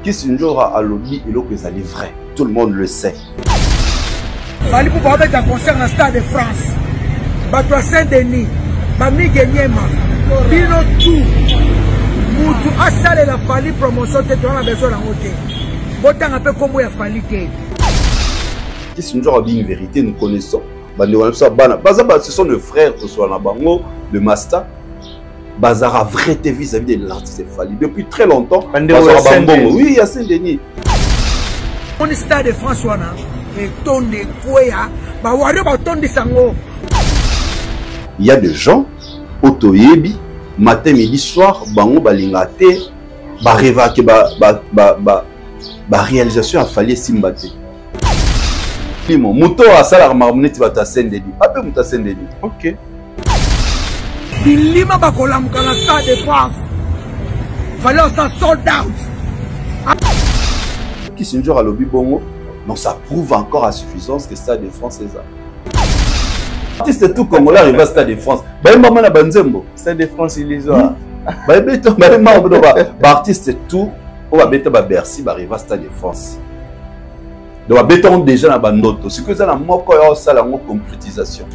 Kissinger a lobby et l'autre est vrai. Tout le monde le sait. Fali pour avoir un concert dans le Stade de France. Bato Saint-Denis, Bami Genyema, Bino tout. Moutou a salé la Fali promotion de toi, on a besoin d'en ôter. Botan un peu comme il a fallu que. Kissinger a dit une vérité, nous connaissons. Ce sont nos frères, que ce soit Nabango, le Master. Bazara vrai TV vis-à-vis de l'artiste Fali. Depuis très longtemps, oui, il y a Saint-Denis. On est Stade de France, et tonne de Kouya, Sango. Il y a des gens, Otoyebi, matin, midi, soir, Bango, Balingate, Bareva, réalisation a fallu Simbate. Mouto a ça la marmonette va ta Saint-Denis. Appelle Mouta Saint-Denis. Ok. Bilima Bakolam dans le Stade de France. Fallait ça sold out. Kissinger a lobby bongo. Donc ça prouve encore à suffisance que le Stade de France est ça. Artiste tout Congolais arrive au Stade de France. Maman na banzembo. Stade de France il les a. Artiste tout. On va mettre Bercy, arrive au Stade de France. Donc béton déjà na bandoto. Ce que ça na moko ya ça la concrétisation.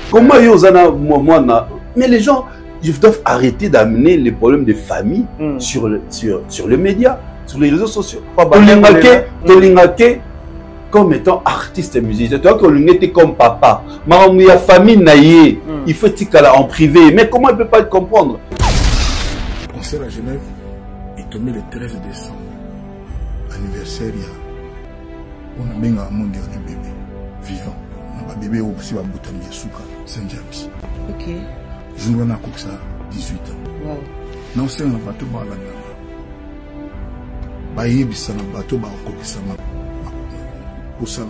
Comment ils ont mais les gens ils doivent arrêter d'amener les problèmes de famille sur les médias, sur les réseaux sociaux. Tolingake comme étant artiste et musicien. Tu vois que l'on comme papa. Mais la famille naïe, il faut qu'il en privé. Mais comment il ne peut pas le comprendre? Concert à Genève est tombé le 13 décembre. Anniversaire. On a bien un monde dernier bébé vivant. On a un bébé aussi à Boutami Souka, Saint-James. Ok. Je ne vois pas ça 18 ans. Wow. Non, c'est un bateau à la nana. Baye bisa na bateau ba ko bisa ma. Pour ça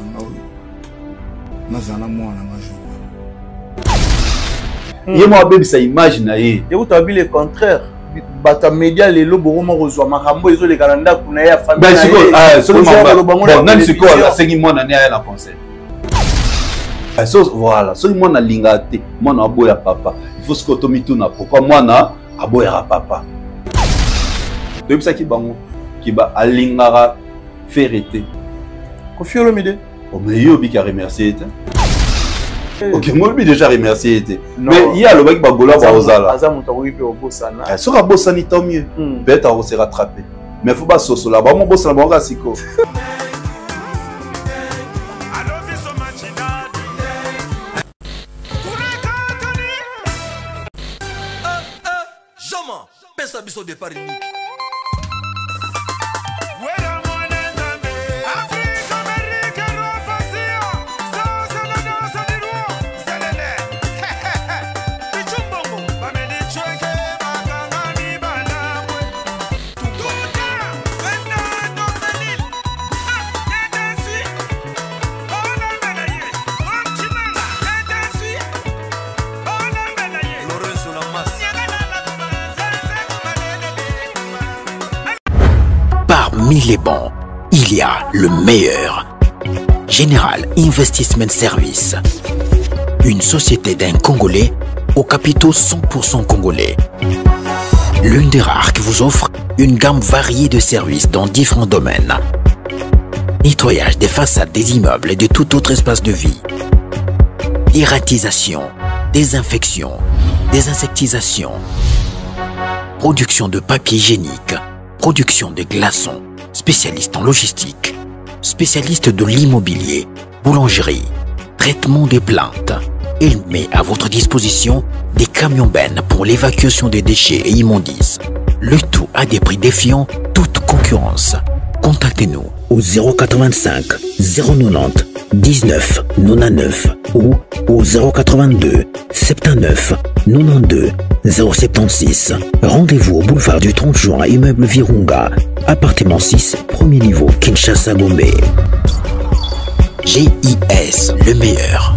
na zana moi na jour. Yé moi bébé ça imagine et vous t'as vu le contraire. Bata média les lobo mo reçoit makambo ils ont les calendars pour na famille. Ben seulement bon même si quoi la 5 mois na la conseil. Voilà, celui moi na lingate, moi na boya papa. Il faut ce que tomituna pourquoi moi na aboya papa. Depuis ça qui bango qui ba alingara ferrete. Confio le midi. Oh mais yo bi ka remercier. Ok, moi lui déjà remercié. Mais il y a le mec qui va gola bazala. Azam to oui pe obosana. Elle sera bossani tant mieux. Peut-être on se rattraper. Mais faut pas soso là, ba mon bossana bon gasiko. Joma, pensa biso de Paris. Parmi les bons, il y a le meilleur. Général Investment Service. Une société d'un Congolais aux capitaux 100% congolais. L'une des rares qui vous offre une gamme variée de services dans différents domaines. Nettoyage des façades des immeubles et de tout autre espace de vie. Irratisation, désinfection, désinsectisation. Production de papier hygiénique. Production de glaçons, spécialiste en logistique, spécialiste de l'immobilier, boulangerie, traitement des plaintes. Il met à votre disposition des camions-bennes pour l'évacuation des déchets et immondices. Le tout à des prix défiant toute concurrence. Contactez-nous au 085 090 19 99 ou au 082 79 92 076. Rendez-vous au boulevard du 30 juin, immeuble Virunga, appartement 6, premier niveau, Kinshasa, Gombe. GIS, le meilleur.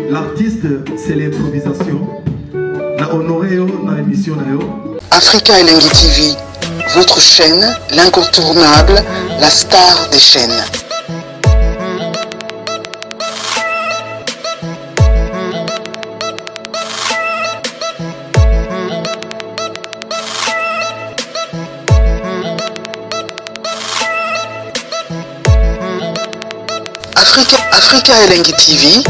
L'artiste, c'est l'improvisation. Na honoré dans l'émission. Africa Elengi TV, votre chaîne, l'incontournable, la star des chaînes. Africa Elengi TV,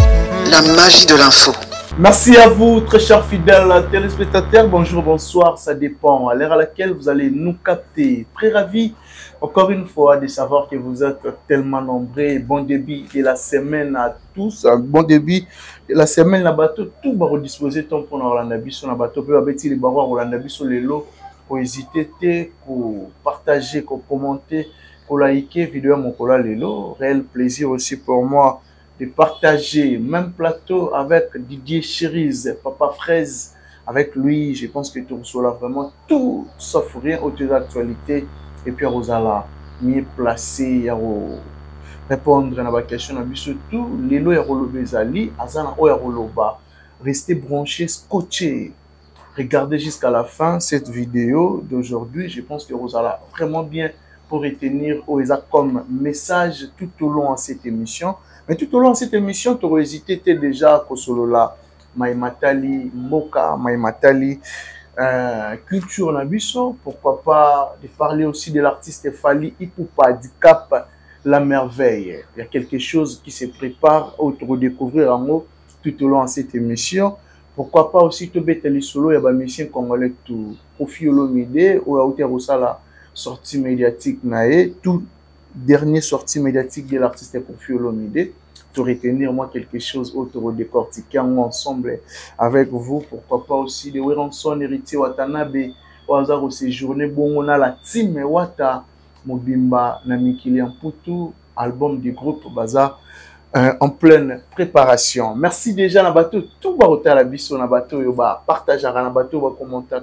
la magie de l'info. Merci à vous, très chers fidèles téléspectateurs. Bonjour, bonsoir, ça dépend à l'heure à laquelle vous allez nous capter. Très ravi, encore une fois, de savoir que vous êtes tellement nombreux. Bon début de la semaine à tous. Un bon début de la semaine, la bateau, tout va redisposer tant pour Orlando Bisso, la bateau, peut abêtir les barreaux Orlando Bisso, les lots, pour hésiter, pour partager, pour commenter, pour liker vidéo mon cola les lots. Réel plaisir aussi pour moi de partager même plateau avec Didier Cherise, Papa Fraise. Avec lui, je pense que tu reçois vraiment tout sauf rien autour de l'actualité. Et puis, Rosala, mieux placé à répondre à la question. Surtout, les lois Zali, Azana Oyaroloba. Restez branchés, scotchés. Regardez jusqu'à la fin cette vidéo d'aujourd'hui. Je pense que Rosala vraiment bien pour retenir Oeza comme message tout au long de cette émission. Mais tout au long de cette émission, tu aurais hésité déjà à Kosolola, Maïmatali, Moka, Maïmatali, culture Nabiso. Pourquoi pas de parler aussi de l'artiste Fally Ipupa, du Cap La Merveille. Il y a quelque chose qui se prépare à te redécouvrir en haut tout au long de cette émission. Pourquoi pas aussi te mettre les solos, il y a une mission congolaise tout. Kofi Olomide, ou à la sortie médiatique, tout dernière sortie médiatique de l'artiste Kofi Olomide, pour retenir moi quelque chose autour de décortiquer ensemble avec vous. Pourquoi pas aussi de Weranson héritier Watanabe au hasard de ces journées. Bon, on a la team Wata Mobimba Namikili Mputu, album du groupe Baza en pleine préparation. Merci déjà na bateau tout ba la biso na bateau yo ba partager na bateau ba commenter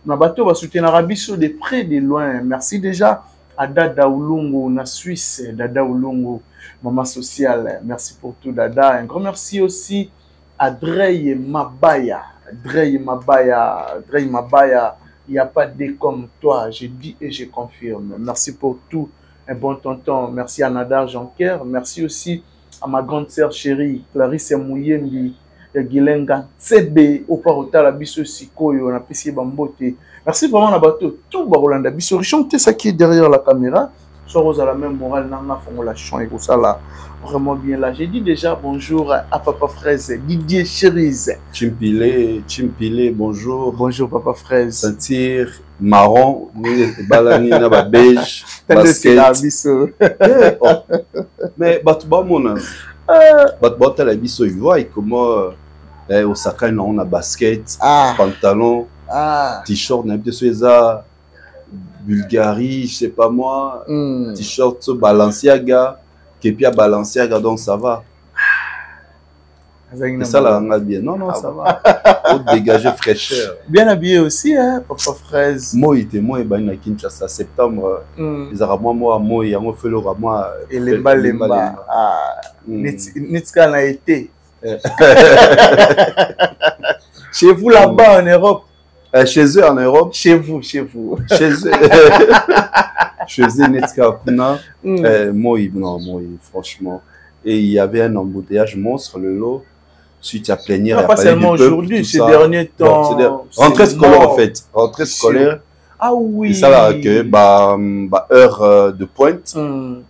na bateau ba soutenir na biso de près de loin. Merci déjà à Dada Oulungu, na Suisse, Dada Oulungu, maman sociale. Merci pour tout, Dada. Un grand merci aussi à Drey Mabaya. Drey Mabaya, il n'y a pas de comme toi, je dis et je confirme. Merci pour tout, un bon tonton. Merci à Nadar Jonker. Merci aussi à ma grande sœur chérie, Clarisse Mouyembi, Gilenga Tsebe, au parota la biso Sikoyo, on a pissé Bambote. Merci vraiment à bateau, tout Barolanda biso. Chantez ça qui est derrière la caméra. Soit vous avez la même morale, n'a pas la chant et ça là. Vraiment bien là. J'ai dit déjà bonjour à Papa Fraise, Didier Cherise. Chimpile, bonjour. Bonjour Papa Fraise. Sentir marron, balani na ba beige, basket. Mais batba mona. Batba la biso il voit comment au Sakana on a basket, pantalon, t-shirt, on a des choses Bulgarie, je sais pas moi, t-shirt Balenciaga, Kepia Balenciaga, donc ça va. Et ça là, on a bien. Non, non, ça va. Pour dégager fraîcheur. Bien habillé aussi, hein, Papa Fraise. Moi, il était moi, il y a Kinshasa, septembre. Les Arabes, moi, il y a un fait le moi. Et les balles, Nitska n'a été. Chez vous là-bas en Europe. Chez eux en Europe. Chez vous. Chez eux. Chez eux, Nitska Kuna. Moi, franchement. Et il y avait un embouteillage monstre, le lot. Suite à plénière. Pas seulement aujourd'hui, ces derniers temps. Rentrée scolaire, en fait. Rentrée scolaire. Ah oui. Et ça va que, heure de pointe.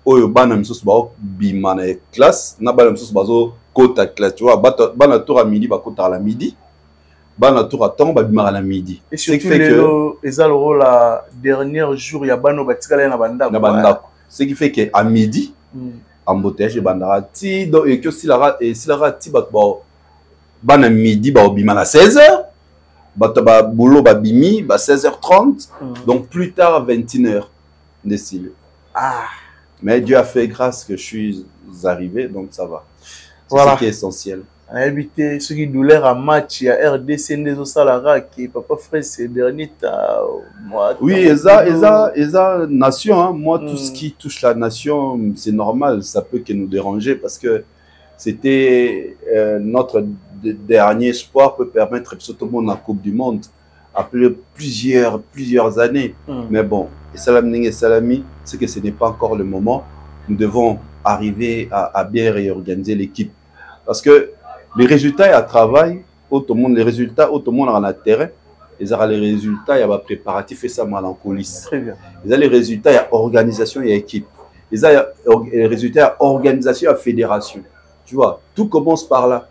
Oyo, banam sos bao bimana classe. Na banam sos bazo kota classe. Tu vois, bana tour à midi, ba kota à la midi. Bana tour à temps, ba bimara à la midi. Et surtout, la dernière jour, il y a bano batikala na banda. Ce qui fait qu'à midi, embouteillage de bandara ti donc et si la ti ba bana midi ba bima na 16h boulot babimi 16h30 donc plus tard 21h décidé. Mais Dieu a fait grâce que je suis arrivé, donc ça va. C'est voilà. Ce qui est essentiel. Éviter ceux qui douleur à match, il y a RDC des Osalara qui papa frère ces derniers oui, esa nation hein. Moi tout ce qui touche la nation, c'est normal, ça peut que nous déranger parce que c'était notre dernier espoir peut permettre absolument la Coupe du Monde après plusieurs années. Mais bon, et Salami, c'est que ce n'est pas encore le moment. Nous devons arriver à bien réorganiser l'équipe parce que les résultats à travail, les résultats, tout le monde en a terrain. Ils ont les résultats, il y a des préparatifs et ça mal en coulisses. Très bien. Ils ont les résultats, il y a organisation et équipe. Ils ont les résultats, il y a organisation et fédération. Tu vois, tout commence par là.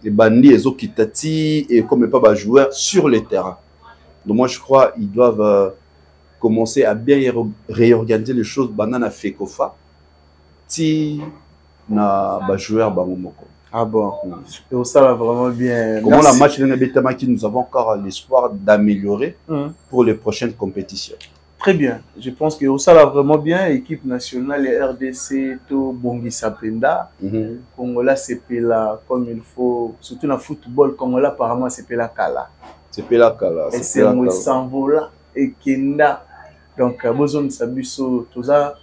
Les bandits, les okitati et comme pas joueurs sur les terrains. Donc moi je crois qu'ils doivent commencer à bien réorganiser les choses. Banana Fekofa, ti na joueur bamomoko. Ah bon, et ça va vraiment bien. Comment la match qui nous avons encore l'espoir d'améliorer pour les prochaines compétitions. Très bien, je pense que ça va vraiment bien. Équipe nationale et RDC, tout Bongi Sapenda, Congolais c'est là comme il faut, surtout dans le football, Congolais apparemment c'est la Kala. C'est la Kala. Et c'est moi s'envola et Kenda. Donc besoin de Sabuso, tout ça,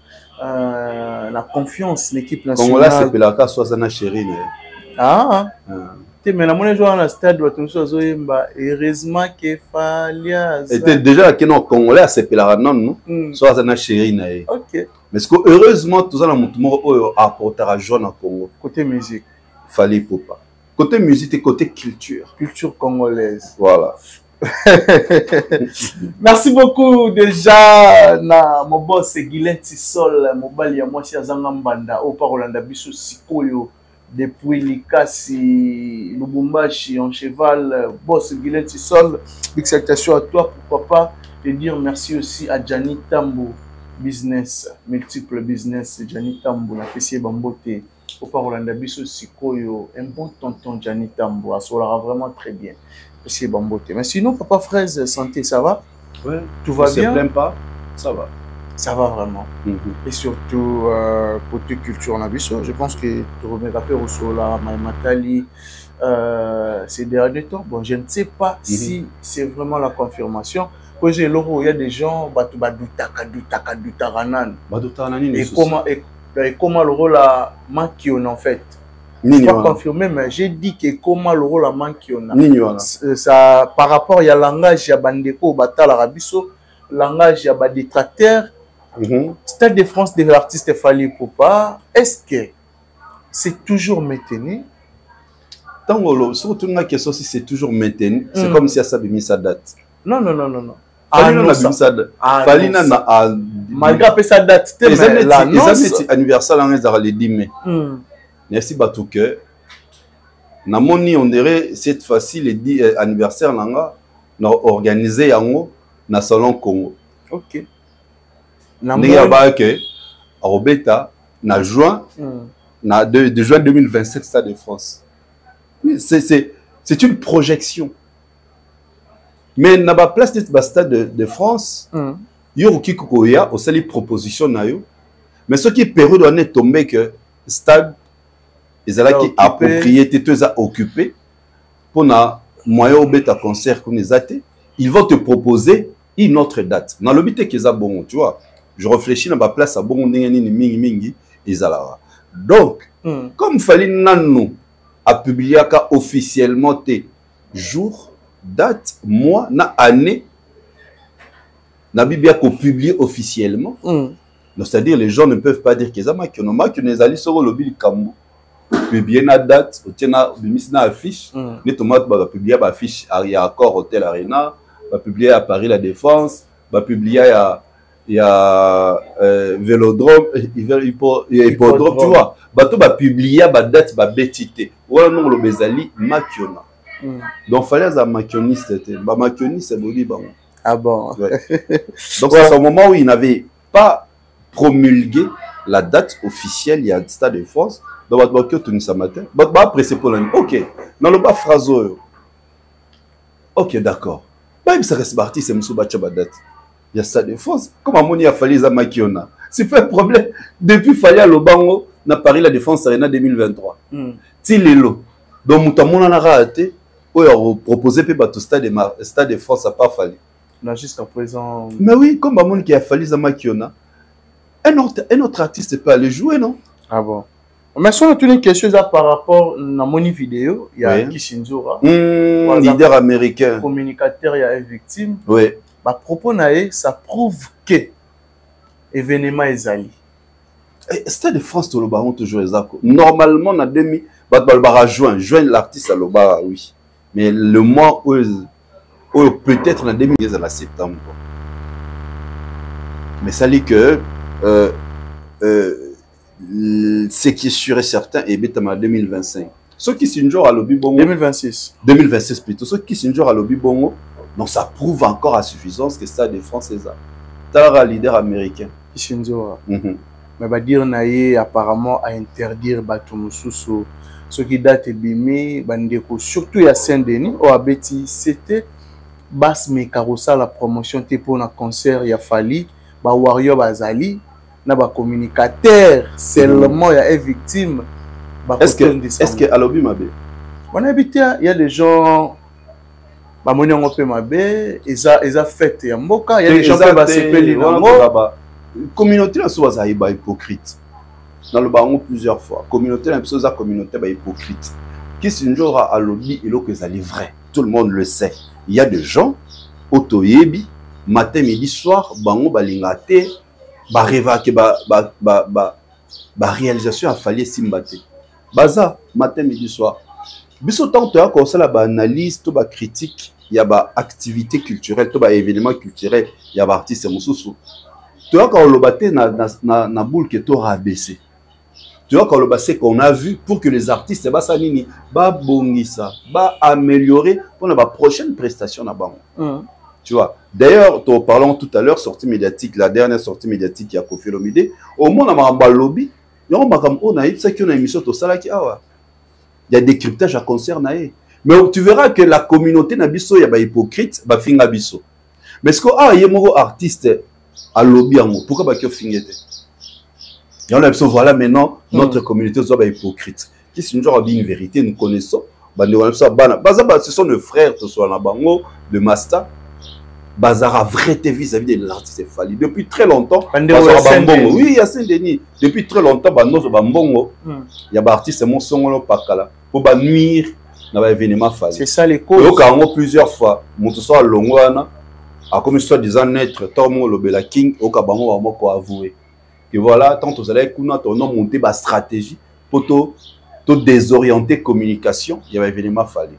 la confiance l'équipe nationale. Congolais c'est la Kala, soit Zana Chéri. Mais la monnaie joue dans le stade, heureusement que Falia. Était déjà que non Congolais c'est la non soit Zana Chéri. Ok. Mais ce que heureusement tout ça dans mon tour apportera jaune à Congo. Côté musique. Fallait pas. Côté musique et côté culture. Culture congolaise. Voilà. Merci beaucoup déjà na mon boss Guilain Tissol mobali ya mwasi azanga mbanda au parolanda biso sikoyo depuis Likasi Lubumbashi en cheval boss Guilain Tissol, big salutation à toi, pourquoi pas te dire merci aussi à Gianni Tambo business multiple business Gianni Tambo na pesi bambote au parolanda biso sikoyo un bon tonton Gianni Tambo asolera vraiment très bien. C'est bamboté. Mais sinon, papa Fraise, santé, ça va? Ouais. Tout va bien? Ne se plaint pas, ça va. Ça va vraiment. Et surtout, côté culture, on a vu ça. Je pense que tu remets rapport au Sola, Maïmatali, ces derniers temps. Bon, je ne sais pas si c'est vraiment la confirmation. Quand j'ai l'euro, il y a des gens, et comment l'euro la manque en fait? Pas confirmé, mais j'ai dit que comment le rôle a manqué. Ça, par rapport à langage, il y a Bandeko, Batal Arabiso, langage, il y a des tracteurs. Stade de France de l'artiste Fali Poupa, est-ce que c'est toujours maintenu? Tant que surtout la question si c'est toujours maintenu, c'est comme si ça avait mis sa date. Non, non, non, non, non. Fali n'a malgré sa date, les anniversaires, on a les 10 mai. Merci Batouke. Namoni on dirait cette fois-ci les 10 anniversaires nanga na organisé yango na salon Congo. OK. N'ya ba que Robeta na juin na de juin 2027 Stade de France. Oui, c'est une projection. Mais na ba place de Stade de France, yo ki kokoya au sali proposition na yo. Mais ce qui est période on est tombé que Stade ils ont qui approprié, tout occupé pour na moyen au bêta concert comme les athées. Ils vont te proposer une autre date. Dans le but qu'ils ont bon, tu vois. Je réfléchis dans ma place à bon mingi ils ont donc comme fallait nanou a publié officiellement tes jours, date, mois, na année, na bibia ko publié officiellement. Donc c'est-à-dire les gens ne peuvent pas dire qu'ils ont marqué, on a marqué les alliés sur le lobby Kambo. Publier la date, on a une affiche, les tomates va publier l'affiche à Accor Hôtel Arena, va publier à Paris La Défense, va publier à Vélodrome, Hippodrome, tu vois. Bateau va publier la date, va bétiter. Voilà non le bezali makiona. Donc fallait un makioniste, ba makioniste c'est boli bon. Ah bon. Ouais. Donc c'est au moment où il n'avait pas promulgué la date officielle, il y a un Stade de France. Donc, tout ce matin. Après, c'est pour l'année. Ok. Dans le bas, phrase. Ok, d'accord. Même ça reste parti, c'est M. Bachabadat. Il y a ça de force. Comme Amoni a fallu les Amakiona. C'est pas un problème. Depuis Fali à Lobango, na Paris la défense Arena 2023. Tilelo. Donc, Moutamona n'a raté. Oui, on a proposé peut-être stade de France à pas Fali. Là, jusqu'à présent. Mais oui, comme Amoni qui a fallu les Amakiona. Un autre artiste peut aller jouer, non? Ah bon. Mais si on a une question par rapport à mon vidéo, il y a Kishinzora, leader américain, communicateur, il y a une victime. Oui. À propos de ça prouve que l'événement est allé. Stade de France, tu le toujours exact. Normalement, on a demi, joindre l'artiste à l'Oba, oui. Mais le mois où peut-être on a demi, c'est en septembre. Mais ça dit que ce qui est sûr et certain est en 2025. Ceux qui sont à l'Obi Bongo. 2026. 2026 plutôt. Ceux qui sont à l'Obi Bongo, donc ça prouve encore à suffisance que ça des Français. T'as un leader américain. Qui sont mais va dire naïe apparemment à interdire Batumoussou. Ce qui date bimé, bandeko surtout il y a Saint-Denis au Abeti, c'était Basse Mekarosa la promotion pour un concert il y a fallu ba warrior bazali na ba communicateur seulement il y a une victime. Est-ce que à l'Obi Mabé on habite il y a des gens ba moni on peut Mabé ils a fait il y a mboka il y a des gens qui va s'appeler là communauté là soit ça hypocrite dans le baron plusieurs fois communauté là ça communauté hypocrite qui c'est jour à l'Obi et que ça est vrai tout le monde le sait il y a des gens autoyebi matin midi soir bango balingate ba rêva que ba réalisation a fallu simbate baza matin midi soir biso tant que comme ça la ba analyse to ba critique il y a ba activité culturelle to ba événement culturel il y a ba artiste mususu tu vois quand le bâté na boule que tu auras baissé. Tu vois quand le bâté qu'on a vu pour que les artistes bah ça nini bah bongisa bah améliorer pour la prochaine prestation na bango. Tu vois. D'ailleurs, tu parlons tout à l'heure sortie médiatique, la dernière sortie médiatique qui a Koffi Olomide. Au moins on a un lobby. On a on a ça qu'on a émission tout ça là qui ah ouais. Il y a des cryptages à concert naé. Mais tu verras que la communauté na biso ya ba hypocrite ba finga biso. Mais ce que ah y mo artiste à lobby en pourquoi pas que fingete et on a besoin voilà maintenant notre communauté soit hypocrite qui c'est une genre une vérité nous connaissons ce sont nos frères ce soit la bango de Masta bazara vrai vis-à-vis de l'artiste Fali depuis très longtemps oui il y a Saint-Denis depuis très longtemps banozo bambongo il y a ba artiste mon songolo pakala pour ba nuire na ba événement Fali c'est ça les causes plusieurs fois moto soit longwana a comme histoire disant naître Tomo Lobela King au Kabango va moko avouer que voilà tant vous allez kuna ton nom monter ba stratégie pour to désorienter communication il y avait événement Fali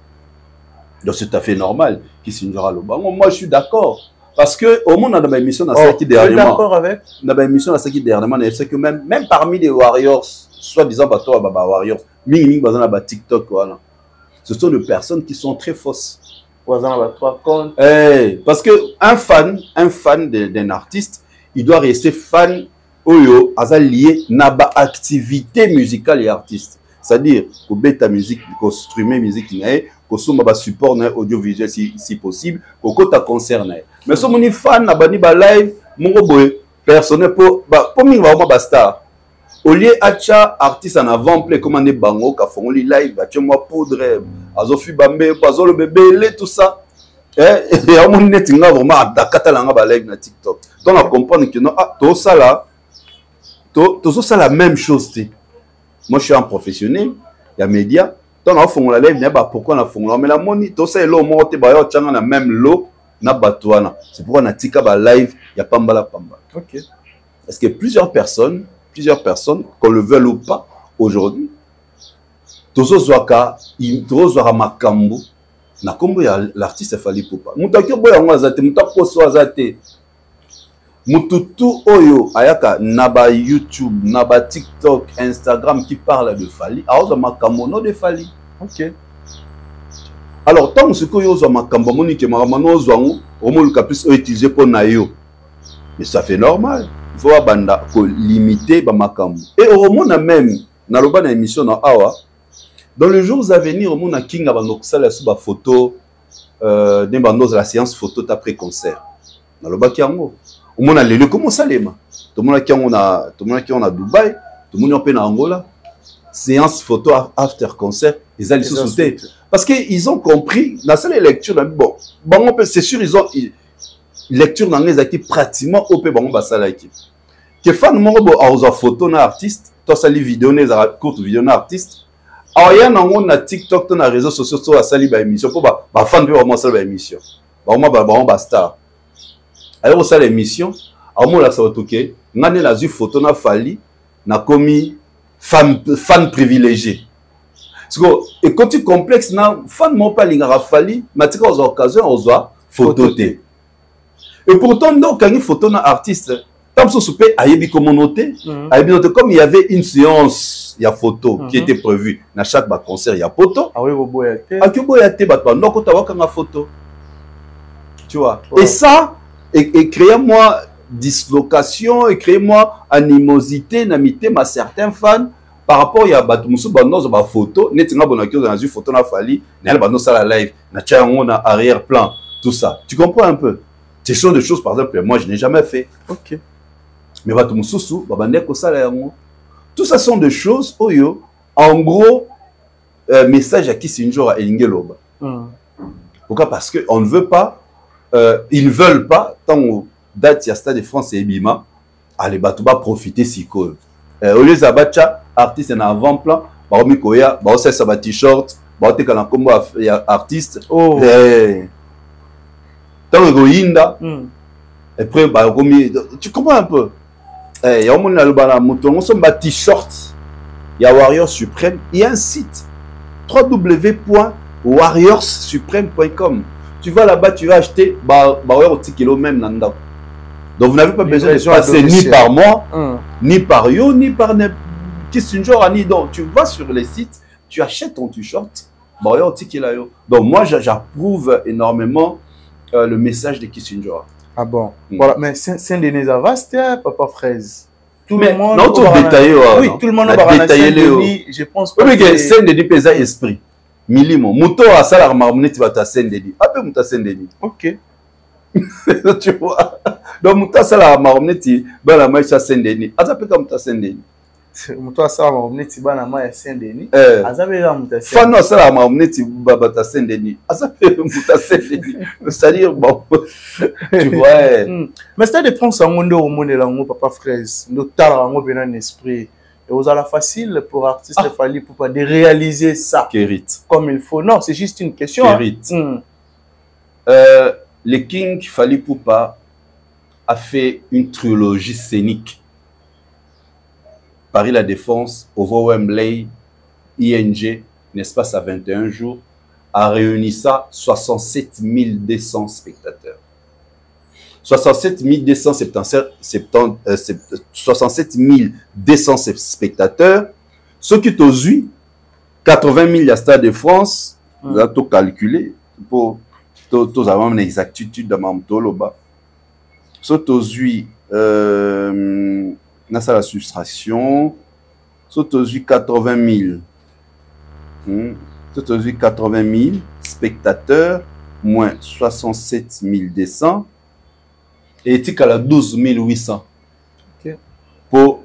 donc c'est tout à fait normal qui signera le bango moi je suis d'accord parce que au monde dans ma émission dans cette qui dernièrement d'accord avec dans ma émission dans cette qui dernièrement c'est que même parmi les warriors soit disant bato baba warriors mingi bazana ba TikTok voilà ce sont des personnes qui sont très fausses. Parce que un fan d'un artiste, il doit rester fan oyo lié na ba activité musicale et artiste. C'est-à-dire que beta musique, que streamer musique nae, que soma ba support na audiovisuel si possible, que ta concert nae. Mais si on fan na bani ba live, mon boy personnel pour mingi ba star. Au lieu acha artiste en avant-play comme on est bango ka font li live ba moi poudre azofi bambe bazo le bébé tout ça et à mon net nga vraiment dakata la nga ba live na TikTok donc on comprend que non tout ça là tout ça la même chose moi je suis un professionnel il y a média donc on font la live n'a pas pourquoi on font mais la moni tout ça est là mo te ba yo tchanga na même lot na batwana c'est pourquoi na tika ba live il y a pamba OK parce que plusieurs personnes qu'on le veuille ou pas aujourd'hui tozo zwaka makambo na kombo ya l'artiste Fali Ipupa mutaki boya ngazate mutakoso azate mututu oyo ayaka naba YouTube naba TikTok Instagram qui parle de Fali aoza makambo no de Fali OK alors tant ce que yo zo makambo monike makamano zwangu omoluka plus utiliser pour na yo mais ça fait normal il faut abanda ko limiter ba makambo et au monde même na loba na émission na awa dans les jours à venir au monde kinga bando kusala su ba photo la séance photo après concert. Dans le bac yango. Au moins le comment ça les mains. Tout le monde qui on a Dubaï, tout le monde qui en Angola. Séance photo after concert, ils allaient se sauter. Parce qu'ils ont compris, dans la lecture, bon, c'est sûr, ils ont lecture dans les actifs pratiquement au P. Que fan moro a photo na artiste, toi sali vidéo na courte vidéo na artiste. Alors ya na TikTok na réseaux sociaux to sali ba émission pour ba fan pe vraiment sali ba émission. Ba star. Alors ça l'émission, alors moi la ça toqué, ngane la zu photo na fali na komi fan privilégié. Et quand tu complexes na fan mo pa linga fali, matika aux occasions aux photo té. Et pourtant donc quand une photo na artiste comme il y avait une séance, il y a photo qui était prévue. Dans chaque concert, il y a photo. Ah oui, photo. Tu vois. Et ça, et créez-moi dislocation, et créez-moi animosité, n'amité, ma certains fans par rapport à Batumusu Banos, ma photo, netinga bonakio dans une photo na fali, n'elle banos à la live, na tchango na arrière-plan, tout ça. Tu comprends un peu? Ce sont des choses, par exemple, moi je n'ai jamais fait. Ok. Mais tout ça sont des choses oyo en gros message à qui c'est une jour à Elingeloba. Pourquoi? Parce que on ne veut pas ils veulent pas tant au date ya Stade de France et Bima aller batouba profiter si cool. Au lieu zabacha artiste en avant-plan ba mikoya ba ça sa t-shirt ba te kana combo artiste tant goinda et après ba tu comprends un peu. Il y a un t-shirt, il y a Warriors Supreme, il y a un site www.warriorssupreme.com. Tu vas là-bas, tu vas acheter un petit kilo même. Donc vous n'avez pas besoin de passer ni par moi, ni par yo, ni par Kissinjora, donc tu vas sur les sites, tu achètes ton t-shirt, donc moi j'approuve énormément le message de Kissinjora. Ah bon, voilà, mais Saint-Denis vaste, Papa Fraise. Tout mais le monde. Non, tout détaillé. Oui, tout le monde va détaillé. Je pense pas. Oui, que Saint-Denis pesa esprit. Milimo. Mouto a ça la marmonne, tu vas ta Saint-Denis. Appelle Mouta Saint-Denis. Ok. Tu vois. Donc Mouta ça la marmonne, tu vas la maïcha Saint-Denis. Appelle comme Mouta Saint-Denis. Mouta ça la marmonne, tu vas la maïcha Saint-Denis. Appelle comme Mouta Saint-Denis. Fano ça la marmonne, tu vas ta Saint-Denis. Appelle Mouta Saint-Denis. C'est-à-dire bon. Tu vois. Mais Stade de France, on a au monde là, Papa Fraise. Nous t'avons bien un esprit. Et vous avez facile pour artistes de réaliser ça comme il faut. Non, c'est juste une question. Le King Fally Ipupa a fait une trilogie scénique. Paris La Défense, Ovo Wembley, ING, n'est-ce pas, ça 21 jours, a réuni ça 67 200 spectateurs. 67 200 spectateurs. Ceux qui t'ont vu, 80 000 à Stade de France, vous avez tout calculé pour tous avoir une exactitude de Mamtoloba. Ceux qui t'ont vu, n'a la soustraction, ceux qui t'ont vu 80 000. Ceux qui t'ont vu 80 000 spectateurs, moins 67 200. Et tu as 12 800 pour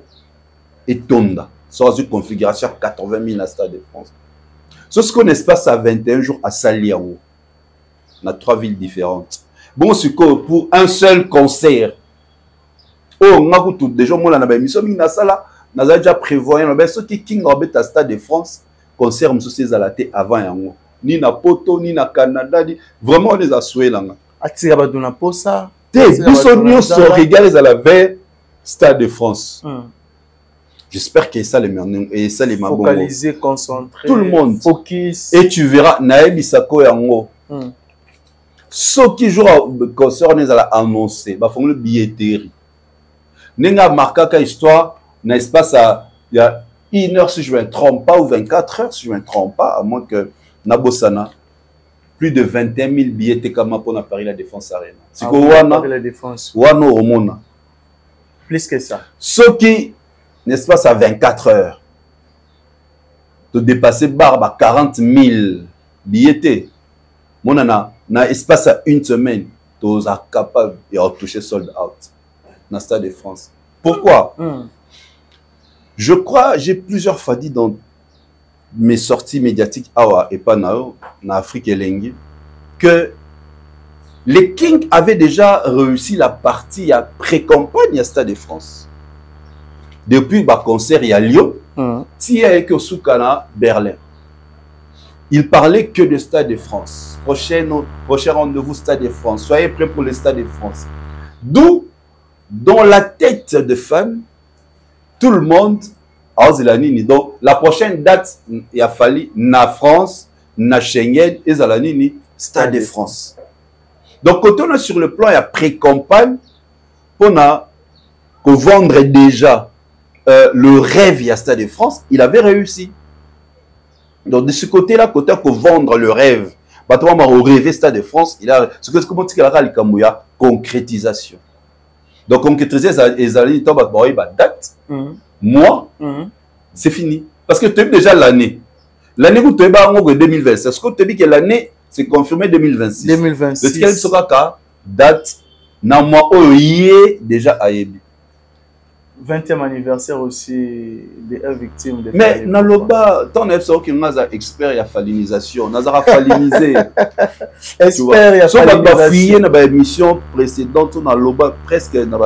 Etonda. Sur une configuration 80 000 à Stade de France. Ce qu'on espace à 21 jours à Saliao. On a 3 villes différentes. Bon, c'est pour un seul concert. Oh, on a tout déjà, moi, on a émission, mais on a déjà prévoyé. Ce qui King Robert à Stade de France, concert, on s'est alaté avant. Ni na Poto, ni na Canada, ni vraiment on les a souhaité là. Attire Baduna Posa. Nous sommes regardés à la veille Stade de France. J'espère que ça les focalisé, concentré, tout le monde. Focus. Et tu verras Naël Isako Yango. Ceux qui jouent au concert, on les a annoncé. Ils font le billetterie. Nenga marqué histoire, n'est-ce pas ça? Il y a 1 heure si je ne me trompe pas ou 24 heures si je ne me trompe pas, à moins que Nabosana. Plus de 21 000 billets pour Paris La Défense Arena. C'est quoi Wana? La Défense. Wana Romona. Plus que ça. Ceux qui, n'est-ce pas, à 24 heures, de dépasser barbe à 40 000 billets. Monana, dans l'espace à une semaine, tu es capable de retoucher sold out dans le Stade de France. Pourquoi? Je crois, j'ai plusieurs fois dit dans mes sorties médiatiques et pas en Afrique et Lengue, que les Kings avaient déjà réussi la partie à pré-campagne à Stade de France. Depuis le concert à Lyon, il avec Osukana, Berlin. Il parlait que de Stade de France. Prochain rendez-vous Stade de France. Soyez prêts pour le Stade de France. D'où, dans la tête de femme, tout le monde a Zelanini. Donc, la prochaine date, il a fallu na France, na Schengen et Zelanini, Stade de France. Donc, quand on est sur le plan, il y a pré-campagne, on a que vendre déjà le rêve, il y a Stade de France, il avait réussi. Donc, de ce côté-là, côté qu'on vendre le rêve, bah, toi, on rêvé Stade de France, il a ce que comment tu dis concrétisation. Donc, concrétiser, les années, date, mois, c'est fini. Parce que tu as déjà l'année. L'année où tu es en 2026. Est-ce que tu dis que l'année, c'est confirmé 2026? 2026. Est-ce qu'elle sera date, dans mois où il est déjà à Yebi. 20e anniversaire aussi des victimes de mais dans le bas, tant que nous avons expert en falinisation, nous avons falinisé. Expert en falinisation. Dans l'émission précédente, dans le bas, presque dans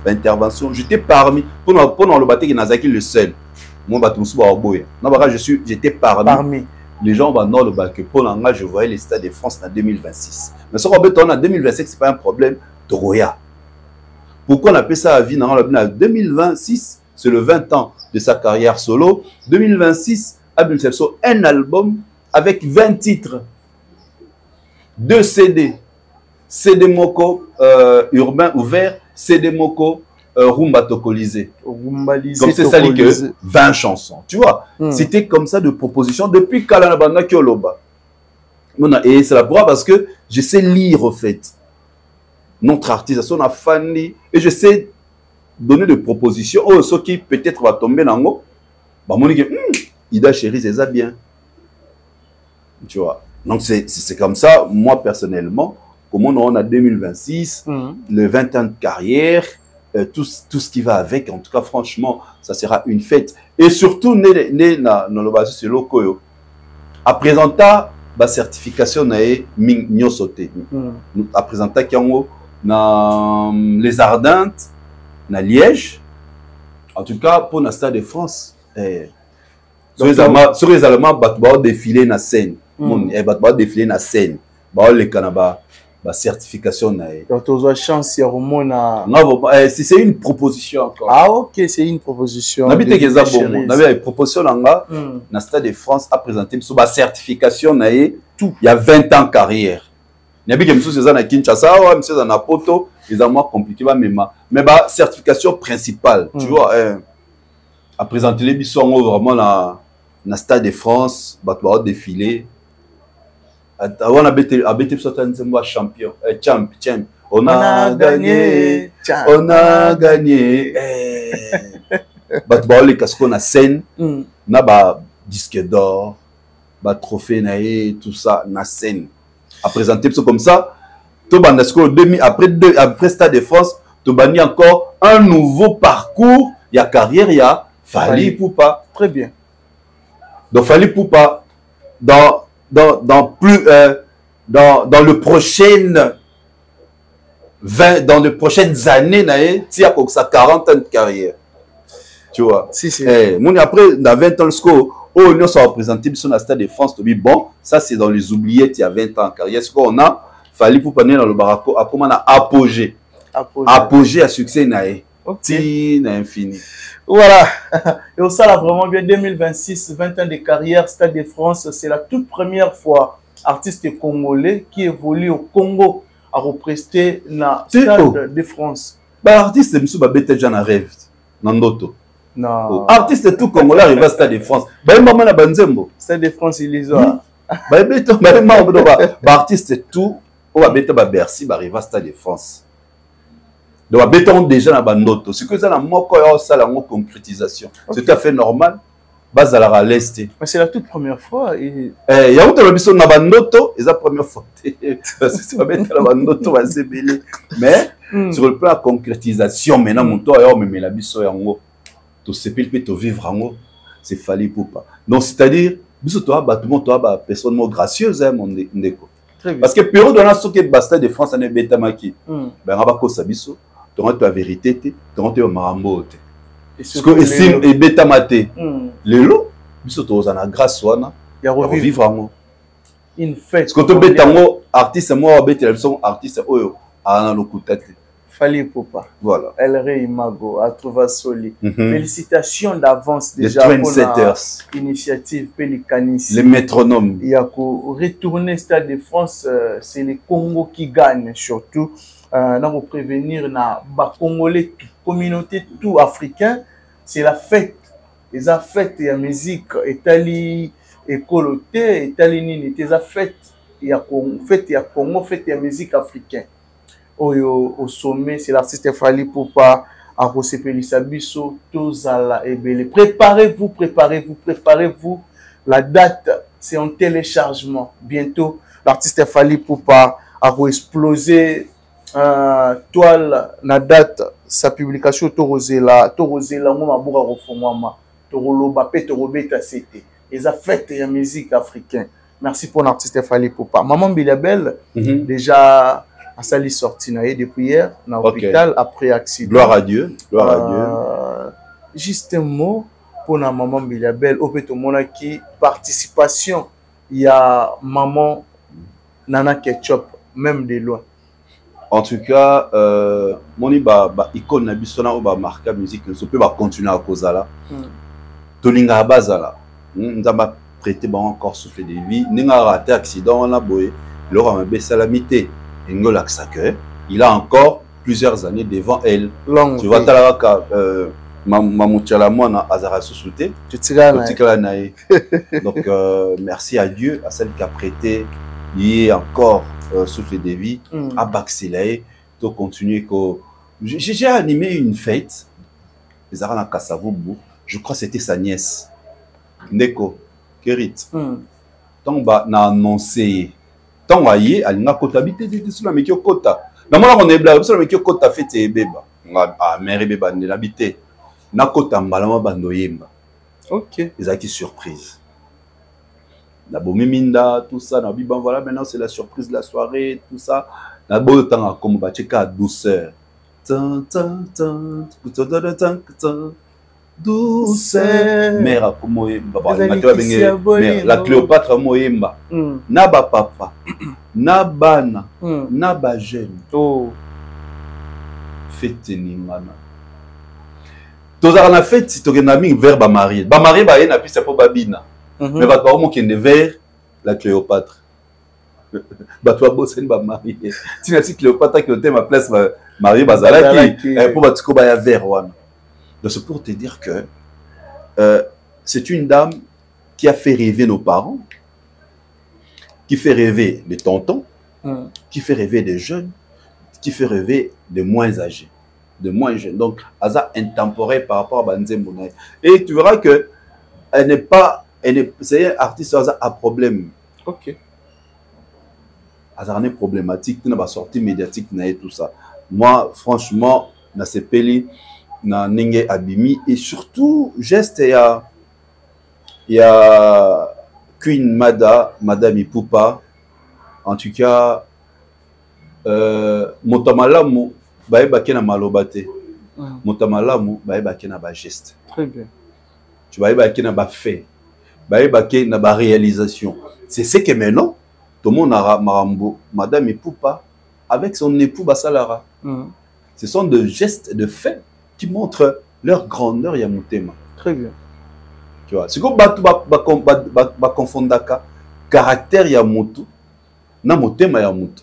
l'intervention, j'étais parmi, pour le bâté, il y a le seul. Moi, j'étais parmi. Les gens vont dans le bas que pour l'engagement, je voyais les Stades de France en 2026. Mais ce qu'on a en 2026, ce n'est pas un problème de Roya. Pourquoi on appelle ça à vie? 2026, c'est le 20 ans de sa carrière solo. 2026, Abim Sepso, un album avec 20 titres. 2 CD. CD Moko urbain ouvert, CD Moko Rumba Tokolisé. Comme c'est ça dit que 20 chansons. Tu vois, c'était comme ça de propositions depuis Kalanabanda Kyoloba. Et c'est la pourquoi parce que je sais lire au fait. Notre artiste, son afani, et je sais donner des propositions. Oh, ce qui peut-être va tomber dans l'eau, bah, mon Ida chérie, c'est ça bien. Tu vois. Donc, c'est comme ça, moi, personnellement, comment on a 2026, le 20 ans de carrière, tout ce qui va avec, en tout cas, franchement, ça sera une fête. Et surtout, dans le bas, c'est l'Okoyo. À présenter, la certification est mignon sauté. À présenter, dans les Ardentes, dans Liège, en tout cas pour le Stade de France. Sur les Allemands, ils vont défiler dans la scène. Ils vont défiler dans la scène. Les Canada, la certification. Donc, tu as chance, c'est une proposition encore. Ah, ok, c'est une proposition. On a une proposition dans le Stade de France à présenter sur la certification. Il y a 20 ans de carrière. Il y a des gens qui sont à Kinshasa, ils sont à Poto, ils sont moins compliqués, mais la certification principale, tu vois, à présenter les bisons vraiment dans le Stade de France, ils vont défiler. On a bêté champion, champ. On a gagné, on a gagné. Ils vont les casques na scène, na ba disque d'or, ba trophée tout ça na scène. À présenter comme ça, après Stade de France, tu bannis encore un nouveau parcours. Il y a carrière, il y a Fally Poupa. Très bien. Donc Fally Poupa, dans le prochain 20, dans les prochaines années, il y a comme ça 40 ans de carrière. Tu vois. Si, si. Après, dans 20 ans, oh, nous sommes représentés sur le Stade de France. Bon, ça c'est dans les oubliettes, il y a 20 ans en carrière. Ce qu'on a, Fally Poupa dans le baraco, après on a apogée. Apogée à succès, okay. Infini. Voilà. Et ça, là, vraiment bien, 2026, 20 ans de carrière, Stade de France, c'est la toute première fois artiste congolais qui évolue au Congo à représenter le Stade de France. Artiste, c'est M. Babette déjà en rêve. Nandoto. Non. Artiste tout congolais arrive à Stade de France. Stade de France, il les a. Artiste tout, on va mettre Bercy, arrive à Stade de France. Donc, béton déjà dans Bandoto. Ce que ça, la concrétisation. C'est tout à fait normal. bazala à l'est. Mais c'est la toute première fois. Il y a un télévision na bandoto, c'est la première fois. C'est pas mettre la bandoto va se mêler. Mais sur le plan de la concrétisation, maintenant mon tour ailleurs mais la biso yango. To sepil peut to vivre yango, c'est Fally Ipupa. Donc c'est-à-dire biso to ba tout le monde to ba personne mo gracieuse mon ndeko. Parce que période dans la soke basta de France en beta maki. Ben ngaba ko sabiso, to rend la vérité te, to rend marambo te. Parce que ici et beta maté. Lelo biso to za na grâce wana ya revivre yango. Une fête. Parce que to beta ngo artiste moi beta la son artiste oyo ana lokuta te. Fally Ipupa. Voilà. El Rey Imago, à trouver Soli. Félicitations d'avance déjà pour l'initiative Pelikanis. Les métronomes. Il y a qu'au retourner au Stade de France, c'est les Congo qui gagnent surtout. Pour prévenir na Congolais, communauté tout africain, c'est la fête. Les fêtes, il y a musique, Italie, écoloté, Italie, nini, il y a fête, il y a Congo, fête, il y a musique africaine. Au sommet, c'est l'artiste Fally Ipupa à Rosepelisa Biso, Tozala et Belé. Préparez-vous, préparez-vous, préparez-vous. La date, c'est en téléchargement. Bientôt, l'artiste Fally Ipupa a exploser toile, la date, sa publication, Torosela, Moumaboura Rofomama, Toroloba, Petorobeta, c'était. Ils ont fait la musique africaine. Merci pour l'artiste Fally Ipupa. Maman Bilabel, déjà. À Sali sorti depuis hier, dans l'hôpital, après accident. Gloire à Dieu. Gloire à Dieu. Juste un mot pour la maman Bilabel. Au fait, qui participation, il y a maman Nana Ketchup, même de loin. En tout cas, mon icône Nabisona ou marque musique, ne peut pas continuer à cause là. Toninga Bazala, nous avons prêté encore souffle de vie. Nous avons raté accident, on a boé. Il aura un salamité. Il a encore plusieurs années devant elle. Tu vois, donc, merci à Dieu, à celle qui a prêté, lié encore souffle de vie, à Baxelae, de continuer. J'ai animé une fête, les Arana Kassavoubou, je crois que c'était sa nièce, Neko, Kerit. Donc, on a annoncé. Tant voyez, elle n'a pas habité sur la métier kota. Dans mon on est blague, sur la métier kota fait et beba. Ah, mère beba n'est habité. Na kota mbalama bandoyemba. Ok. Les acquis surprise. La bomiminda, tout ça, na biban voilà, maintenant c'est la surprise de la soirée, tout ça. Na beau temps comme bacheka douceur. Douceur. Mère la Cléopâtre Moyemba. Naba papa. Nabana. Naba jeune. Oh. Fête nimana. Tozara na fête si tu as mis vers ba marié. Ba marié ba yena puis c'est pas babina. Mais ba ba mo qui est vers la Cléopâtre. Ba toi bossen ba marié. Tu n'as si Cléopâtre qui était ma place marié bazala qui pour ba tiko ba ya vers wana. Donc c'est pour te dire que c'est une dame qui a fait rêver nos parents, qui fait rêver les tontons, qui fait rêver des jeunes, qui fait rêver des moins âgés, des moins jeunes. Donc, Aza intemporel par rapport à Banze Mounay. Et tu verras que elle n'est pas, c'est un artiste à problème. Ok. Aza n'est problématique, tu n'as pas sorti médiatique, tout ça. Moi, franchement, na sepeli. Na Nenge Abimi et surtout geste il y a Queen Madame Ipupa en tout cas Motamalamu baeba kena malobate Motamalamu baeba kena ba geste très bien tu baeba kena ba fait baeba kena ba réalisation c'est ce que maintenant tout le monde a marambo Madame Ipupa avec son époux Basalara ce sont des gestes de faits qui montrent leur grandeur et mon thème. Très bien. Tu vois, c'est comme confondaka caractère ya mutu na motema ya mutu.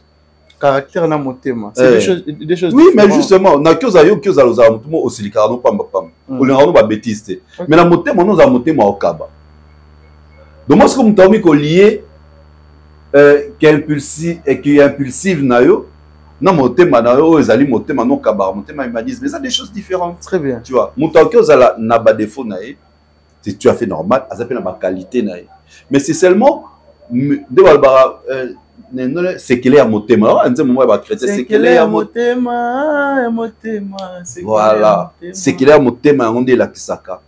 Caractère na motema. C'est des choses. Oui, mais justement, na kyoza yo kyoza loza mutu mo osilikara no pamba pamba. Olinga no ba bêtise. Mais na motema no za motema okaba. Donc moi ce que mutami ko lié qui est impulsive na yo. Non, motema na yo ezali motema no kabar motema humanisme mais ça des choses différentes. Très bien. Tu vois, mutaki ozala na ba défaut na e c'est tu as fait normal, ça s'appelle ma qualité. Mais c'est seulement c'est qu'il est à motema. C'est qu'il est à motema. Voilà. C'est qu'il est à motema. On dit la kisaka.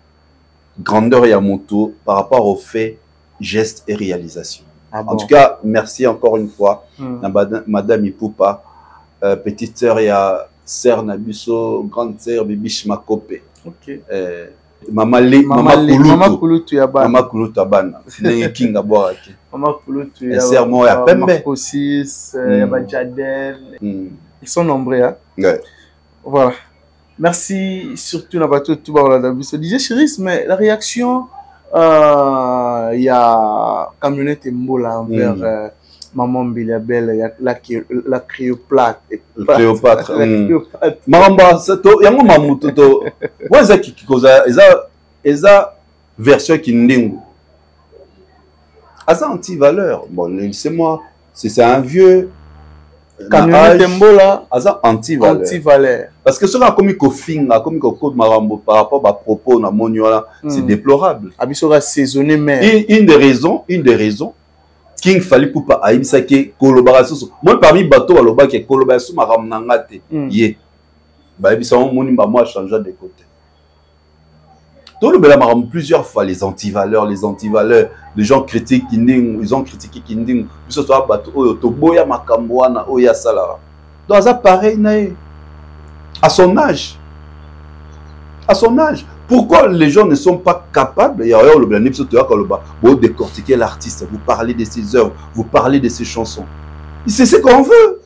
Grandeur et à moto par rapport aux faits, gestes et réalisations. En tout cas, merci encore une fois, Madame Ipoupa, petite sœur et à sœur Nabiso, grande sœur Bibish Makope. Ok. Mama Kulutu Yabana. Mama Kulutu Yabana. King Aboraki. Mama Kulutu Yabana. Sœur moi à Pembe. Marcosis, Yabajadel. Ils sont nombreux. Hein? Ouais. Voilà. Merci surtout na bateau tout bas la biso. DJ Chiris, mais la réaction, il y a camionnette Mbola envers Maman Biliabel, il y a la Cléopâtre. Cléopâtre. Maramba, il y a un moment où moi qui causa, eza version qui n'ingo. Asa anti-valeur. Bon, laissez-moi, c'est un vieux. Camionnette Mbola, asa anti-valeur. Parce que ce qu'on a commis qu'au fin, comme qu'au code Marambo par rapport à propos na moniola, c'est déplorable. Abisora saisonné même. Une des raisons qu'il fallait pour pas aïmisa qui collaboration. Moi parmi bateau à l'oba qui collaboration maram nangate yé. Bah abisa on moni ba moi changer de côté. Tout le bela maram plusieurs fois les anti-valeurs, les gens critiquent Kinding, ils ont critiqué Kinding. Puis ce soit bateau oyo toboya makamboana oya salara. Donc ça pareil nae. À son âge. Pourquoi les gens ne sont pas capables de décortiquer l'artiste, vous parlez de ses œuvres, vous parlez de ses chansons. C'est ce qu'on veut.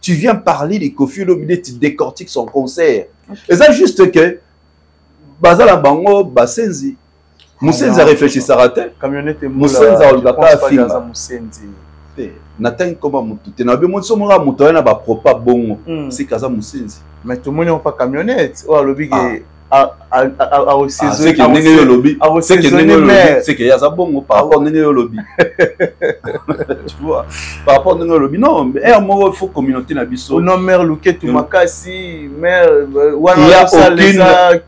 Tu viens parler de Koffi Olomide, tu décortiques son concert. Et ça juste que Bazala Bango Basenzi. Moussenzi a réfléchi ça raté. Moussenzi a olgaka film. Nathan comment mutu tena be monso monga mutu na ba propa bongo c'est kaza Moussenzi. Mais tout le monde n'a pas camionnette. Oh, le big a aussi c'est que nene yo lobby. C'est que nene yo lobby. C'est que ya za bongo par rapport nene yo lobby. Tu vois, par rapport nene yo lobby. Non, mais il faut communauté na biso. Non, mère Luketu Makasi, mère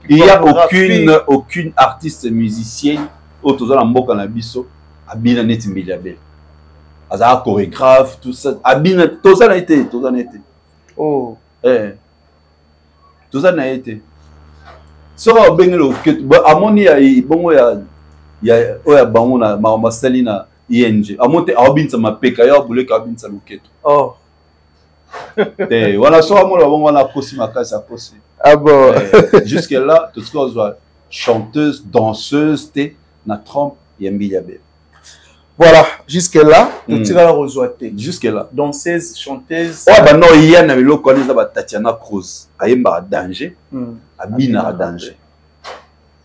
il y a aucune artiste musicienne autour de la mboka na biso abina neti Biliabel. Aza chorégraphe tout ça abina tout ça n'a été. Oh. Tout ça n'a été. Sora bengelo amoni ya bongo ya bango na mama Salina ING. Amonte abinza mapeka ya buleka abinza Luketu. Oh. Voilà sora mo bongo na kosi makasa kosi. Ah bon. Jusque là tout ce qu'on voit chanteuse, danseuse na trompe ya Biliabel. Voilà, jusque-là, tout tira la rejoité. Jusque-là. Danseuse, chanteuse. Oh, bah non, il y a un peu de Tatiana Cruz. Ayemba danger. Abina danger.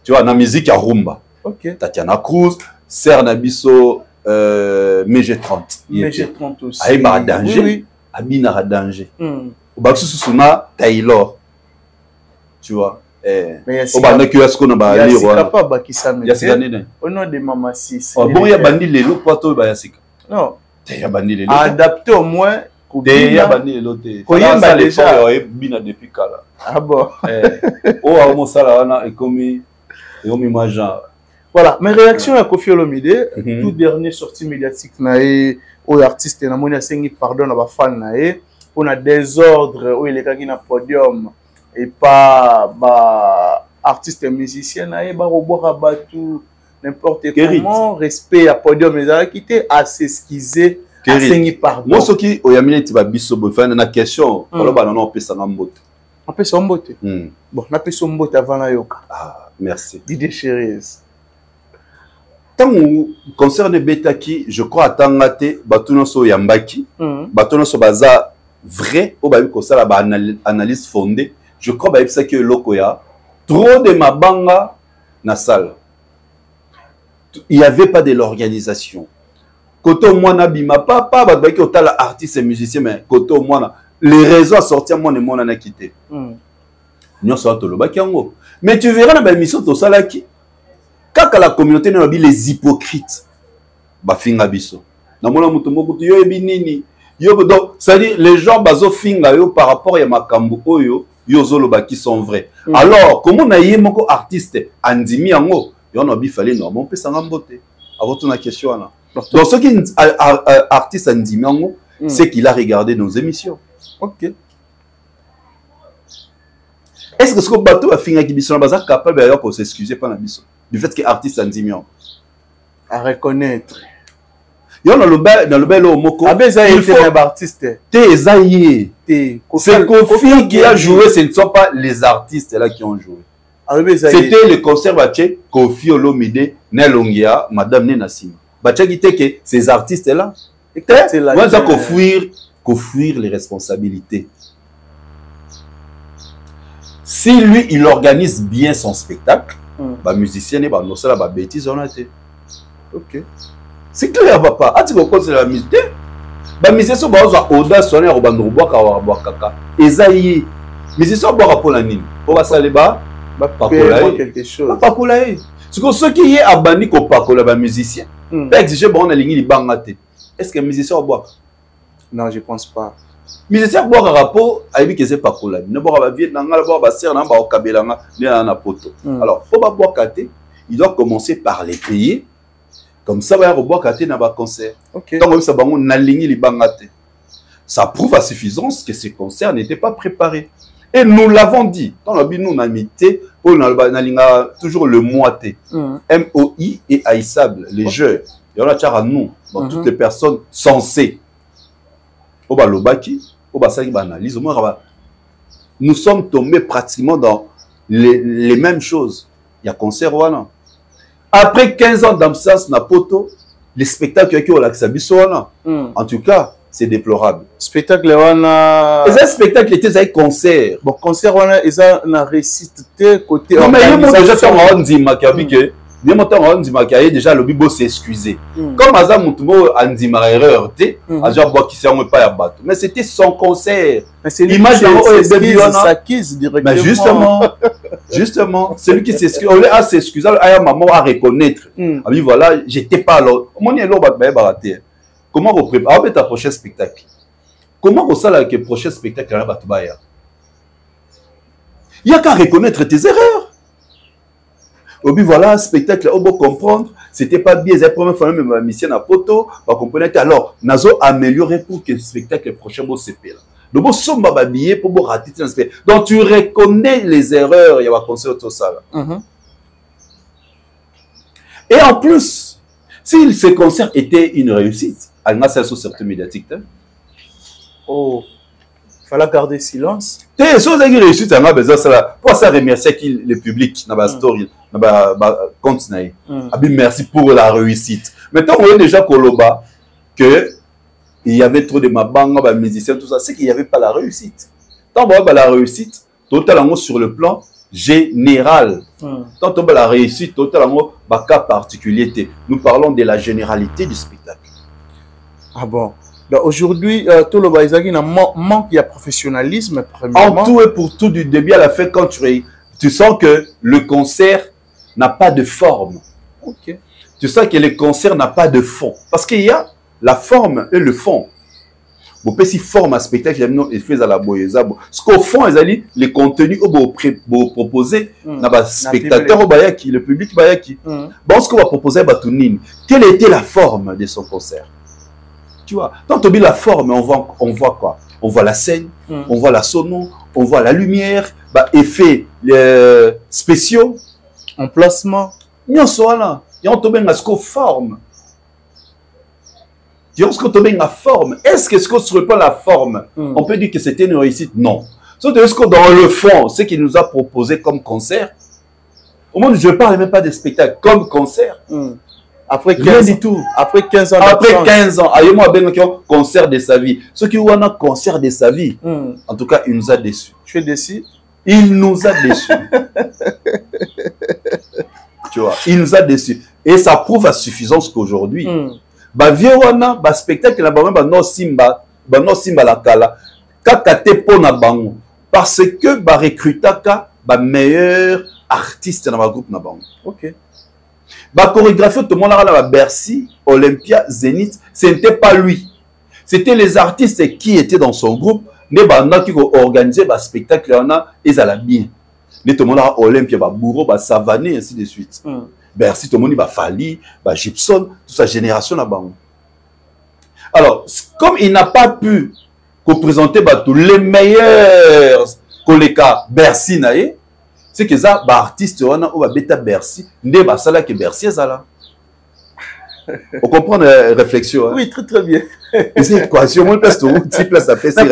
Tu vois, dans la musique, il y a rumba. Ok. Tatiana Cruz, Serre Nabiso, MG30. MG30 aussi. Ayemba danger. Oui. Abina danger. Au Baksu Susuna, Taylor. Tu vois. Mais il y a au nom de Mama 6. Bon, il y a bandi les lots pour toi, non. Il y a bandi les lots. Adapté au moins. Il y a bandi les lots. Il y a déjà bina depuis Kala. Ah bon. Oh, à mon salaire, et comme moi, genre. Voilà, mes réactions à Koffi Olomide, tout dernier sortie médiatique, aux artistes, na moni asengi pardon na ba fan nae, pour na désordre, où il est kaki na podium. Et pas bah, artiste et musicien, bah, robot tout n'importe comment, respect à podium, les a quitté, à s'esquiser, à s'enguer pardon. Moi, ce qui est yamine tiba biso, une question, on peut s'en emboter. On peut s'en emboter. Bon, on peut s'en emboter avant la yoka. Ah, merci. Didier Chiris. Tant que concerne Betaki, je crois à Tangate, Batuno so Yambaki, Batuno so baza vrai, au babi ko sala ba analyse fondée. Je crois que Lokoya, trop de mabanga na salle. Il n'y avait pas de l'organisation. Côté au moins Nabima, pas que tu as artiste et musicien, mais côté au moins les réseaux à sortir, moi, on a quitté. Mais tu verras dans la mission de Salaki, quand la communauté n'a pas les hypocrites, bah finga biso. Na mona mutomoko yo ebinini. Donc, c'est-à-dire les gens bazo finga yo par rapport à makambo oyo. yozolo ba qui sont vrais. Alors comment na yé moko artiste andimi yango yo na bi fallait normalement pe sanga mbote. Avant ton question là. Donc ce qui artiste andimi yango c'est qu'il a regardé nos émissions. OK. Est-ce que ce que bateau a fini qui biso na baza capable d'ailleurs pour s'excuser par la biso du fait que artiste andimi yango à reconnaître. Yo na le bel moko. Il faut un artiste. C'est Kofi qui a joué, ce ne sont pas les artistes là qui ont joué. C'était le concert Baché, Kofi Olomide, Nelongia, Madame Nenasima. Baché qui était que ces artistes là, moi ça fuir les responsabilités. Si lui il organise bien son spectacle, bah musicien et bah non ça la bêtise on a été. OK. C'est clair, papa. Ah, tu comprends, c'est la musique. La musique, c'est audace, c'est un kaka. Esaïe. Mais c'est ça, pour la nine. Pour la saleba, pas quelque chose. Pas coller. C'est que ceux qui est abandonné au pacola, les musiciens, pas exiger bon la ligne, ils bangate. Est-ce que les musiciens ont boire? Non, je pense pas. Les musiciens boire un rapport, avec que c'est pas coller. Ne boire pas vieux, n'en boire pas serre, n'en boire kabela, n'en poto. Alors, faut pas boire kate. Il doit commencer par les payer. Comme ça, il va y avoir un concert. Ça prouve à suffisance que ces concerts n'étaient pas préparés. Et nous l'avons dit. Dans le but, nous avons mis toujours le moité. MOI et haïssable, les jeux. Il y en a à nous, dans toutes les personnes censées. Nous sommes tombés pratiquement dans les mêmes choses. Il y a concert ou non. Après 15 ans d'absence na poto, les spectacles qui ont l'accès en tout cas, c'est déplorable. Spectacle wana. Les spectacles étaient un concert. Bon concert wana ils ont récité côté. Non mais il y a déjà tant on dit que il y a déjà le bibo s'excuser. Comme Azam Mutumo Andima erreur té, Azam bois qui s'est pas ya bateau. Mais c'était son concert. L'image s'accuse directement. Mais justement, celui qui s'excuse, on a s'excuser, à maman à reconnaître. Ah oui voilà, j'étais pas là. Mon est là baraté. Comment vous préparez ta prochain spectacle? Comment vous savez que le prochain spectacle là batubaya? Il y a qu'à reconnaître tes erreurs. Au but, voilà, spectacle, on peut comprendre, c'était pas bien, c'est la première fois même ma mission à poto, on comprenait. Alors, nous avons amélioré pour que le spectacle prochain soit CP. Donc, on sommes habillés pour rater un spectacle. Donc, tu reconnais les erreurs, il y a un concert tout ça. Et en plus, si ce concert était une réussite, il y a une sortie médiatique. Oh. Il fallait garder silence. Si vous avez réussi, vous avez besoin de ça. Pour ça, remercier le public dans la story, dans le compte. Merci pour la réussite. Maintenant, on voit déjà Koloba qu'il y avait trop de mabanga, de musiciens, tout ça. C'est qu'il n'y avait pas la réussite. Tant qu'on voit la réussite, totalement sur le plan général. Tant qu'on voit la réussite, totalement cas particulier. Nous parlons de la généralité du spectacle. Ah bon? Aujourd'hui, tout le Baïzaki manque de professionnalisme. En tout et pour tout, du début à la fin, quand tu sens que le concert n'a pas de forme. Okay. Tu sens que le concert n'a pas de fond. Parce qu'il y a la forme et le fond. Vous pouvez si forme un spectacle, il fait à la boyeza. Ce qu'au fond, les contenus que vous proposez, le spectateur, le public, bon, ce qu'on va proposer, quelle était la forme de son concert? Tu vois, quand on dit la forme, on voit quoi? On voit la scène, on voit la sono, on voit la lumière, effets spéciaux, emplacement. Nous sommes là. Et on tombe dans ce qu'on forme. Est-ce que ce qu'on se reprend la forme, on peut dire que c'était une réussite? Non. Sauf que dans le fond, ce qu'il nous a proposé comme concert, au moins je ne parle même pas des spectacles, comme concert. Après 15 ans, tout. Après 15 ans. Après 15 ans, ayez-moi bien concert de sa vie. Ceux qui ont un concert de sa vie, en tout cas, il nous a déçus. Tu es déçu? Il nous a déçus. Tu vois, il nous a déçus. Et ça prouve à suffisance qu'aujourd'hui, vieux wana, spectacle na bango, no simba la kala, kakate po na bango, parce que recrutaka meilleur artiste dans le groupe na bango. Ok. Chorégraphie, tout le monde a Bercy, Olympia, Zénith, ce n'était pas lui. C'était les artistes qui étaient dans son groupe, nde bandaki koorganize baspectacle wana ezala bien nde tomonaka Olympia babourreau basavane ainsi de suite Bercy tomoni bafali Gibson toute sa génération na bango. Alors comme il n'a pas pu représenter tous les meilleurs collègues Bercy nae c'est que ça artiste wana ou beta Bercy nde basala que Bercy ezala. On comprend la réflexion. Hein? Oui, très très bien. C'est quoi? Si on me place tout, tu places à PC.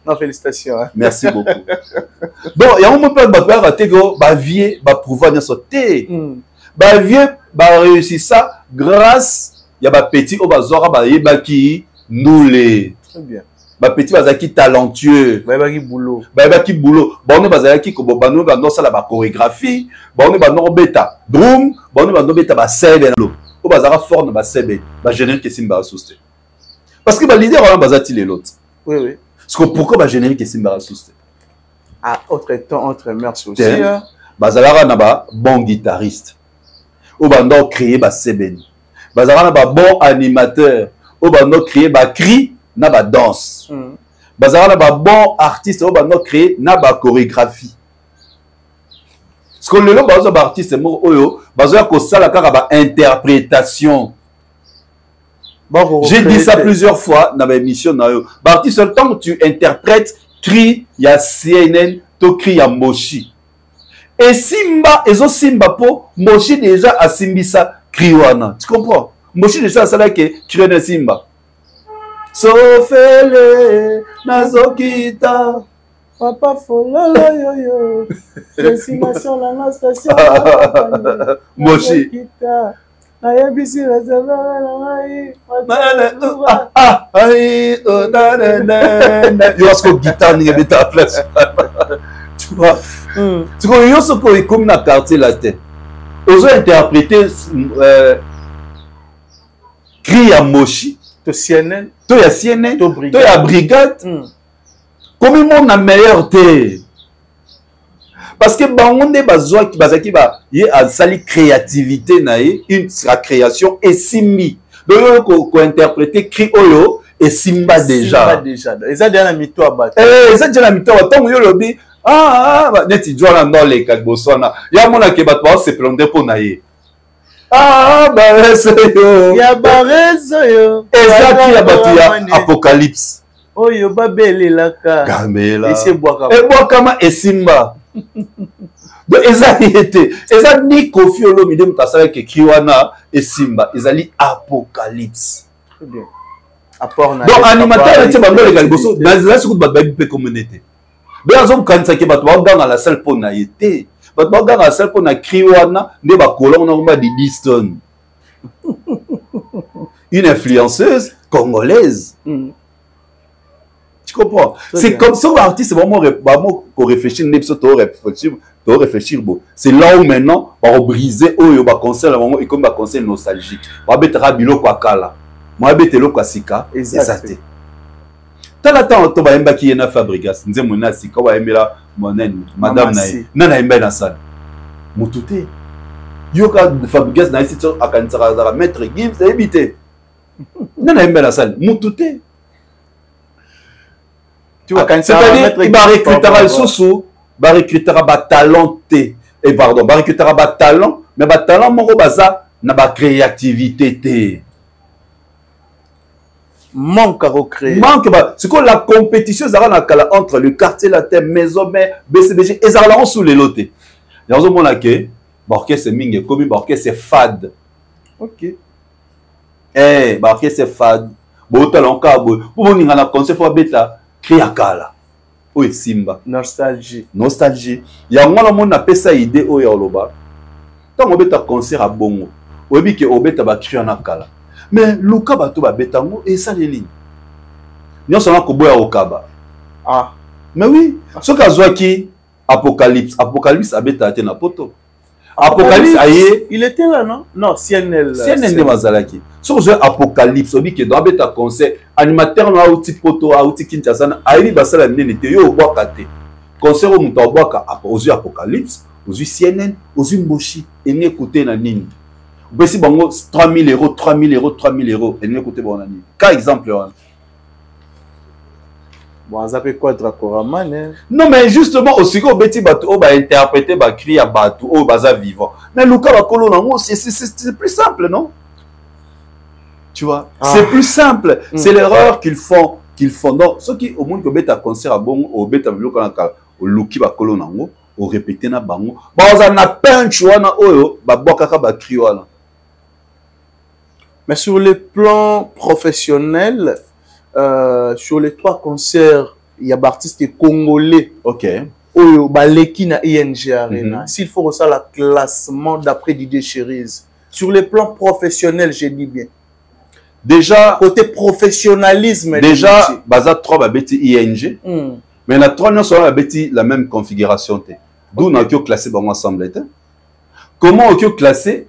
Non, félicitations. Hein? Merci beaucoup. Bon, il y a un moment où on a raté que Bavier va pouvoir nous sauter. Bavier va réussir ça grâce à des petits au bazar qui nous les. Très bien. Ba petit bazaki talentueux bazaki boulot bano bazaki ko bano bano sala ba chorégraphie bano bano beta drum bano bano beta ba sebe lo o bazaka fort na ba sebe ba générique simba souste parce que ba leader on bazati les l'autre oui parce que pourquoi ba générique simba souste autre temps autre merci aussi bazalaka na ba bon guitariste o bando créer ba sebe bazalaka na ba bon animateur o bando créer ba cri na ba danse bazala ba bon artiste o ba no créer na ba chorégraphie ce que le lo bazo ba artiste mo oyo bazo ko sala kaka ba interprétation j'ai dit ça plusieurs fois dans ma émission na yo ba artiste le temps que tu interprètes cri ya CNN to cri ya Moshi et simba ezo simba po Moshi déjà asimbisa cri wana tu comprends Moshi déjà sala que cri na simba Sofele nazokita papa fololo yoyo destination la na station Moshi na yebisi réserve la yo asko guitare ni beta place tu vois tu vois yo so ko comme na quartier la tête ozo interpréter cri ya Moshi to CNN to ya CNN to ya brigade comme mon a meilleur té parce que bangonde bazwa ki bazaki ba ye azali créativité nae une sa création et simbi donc ko interpréter cri oyo et simba déjà eza déjà na mito abata eza déjà na mito atongo yo lobi neti jona ndole ka bosona ya mona ke batwa se plonder po nae barezo yo ya barezo yo ezaki ya bato ya apocalypse oyo babelelaka gamela ebwakama esimba donc ezali ete eza ni Kofi Olomide moto asalaki ekri wana esimba ezali apocalypse donc animateur neti bandoleka liboso nazela soki bato bayebi mpe communauté be azokokanisaki bato baoganga la salle mpo na ye te bato baoganga la salle mpo na cri wana nde bakolongo na komba di Diston une influenceuse congolaise tu comprends c'est comme ça l'artiste vraiment réfléchir réfléchir c'est là où maintenant on va briser oyo ba concert et comme ba concert nostalgique on va mettre biloko akala moi mettre loko asika exact tala temps to ba yemba ki na Fabrigas nze mona sika ba yemela monene madame na yemba na salle mutute yoka Fabrigas na sito akantsaka za maître Gims ebité na yemba na salle mutute tu vois c'est-à-dire il va recruter le soso va recruter ba talenté et pardon va recruter ba talent mais ba talent moko baza na ba créativité té manque à recréer manque c'est que la compétition ça na kala entre le quartier latin maison mais BCBG et ça là sous les lotés dans un moment que orchestre mingi comme orchestre fade OK orchestre c'est fade bo talent ka bo pour ninga na concert faut beta Kriakala oyo simba nostalgie ya ngwana mona pesa idée oyo oloba tant obeta concert à bongo oyebi ke obeta ba kriana kala mais luka bato ba betango et ça les lignes nyonso na koboya okaba mais oui ce kazwaki apocalypse abeta te na poto apocalypse aye il était là non CNN ne bazalaki so je apocalypse obi ke dans beta concert animateur na outi poto outi Kinshasa ayi basala nene te yo obwaka te concert o muto obwaka ozu apocalypse ozu CNN ozu Moshi ene écouter na nini besi bango 3000 €, et ne écouter bon nani ka exemple Bon, ça peut Quadra Koraman, hein. Non, mais justement, aussi qu'on bêti bateau, on va interpréter, va crier à bateau, on va vivant. Mais Luka va colon, c'est plus simple, non? Tu vois, c'est plus simple. C'est l'erreur qu'ils font. Donc, ceux qui, au moins, que bêta concert à bon, au bêta, au Luki va colon, au répéter na bango. Bah, on a peint, tu vois, na oyo, bah, boakaka, bah, crier. Mais sur le plan professionnel, sur les 3 concerts, il y a des artistes congolais. Ok. Oyo, baleki na ING Arena. S'il faut ça, le classement d'après Didier Chériz. Sur le plan professionnel, j'ai dit bien. Déjà, côté professionnalisme. Déjà, baza 3 ba beti ING. Mais la 3 non seulement ba beti la même configuration. D'où on a classé dans ensemble. Comment on a classé?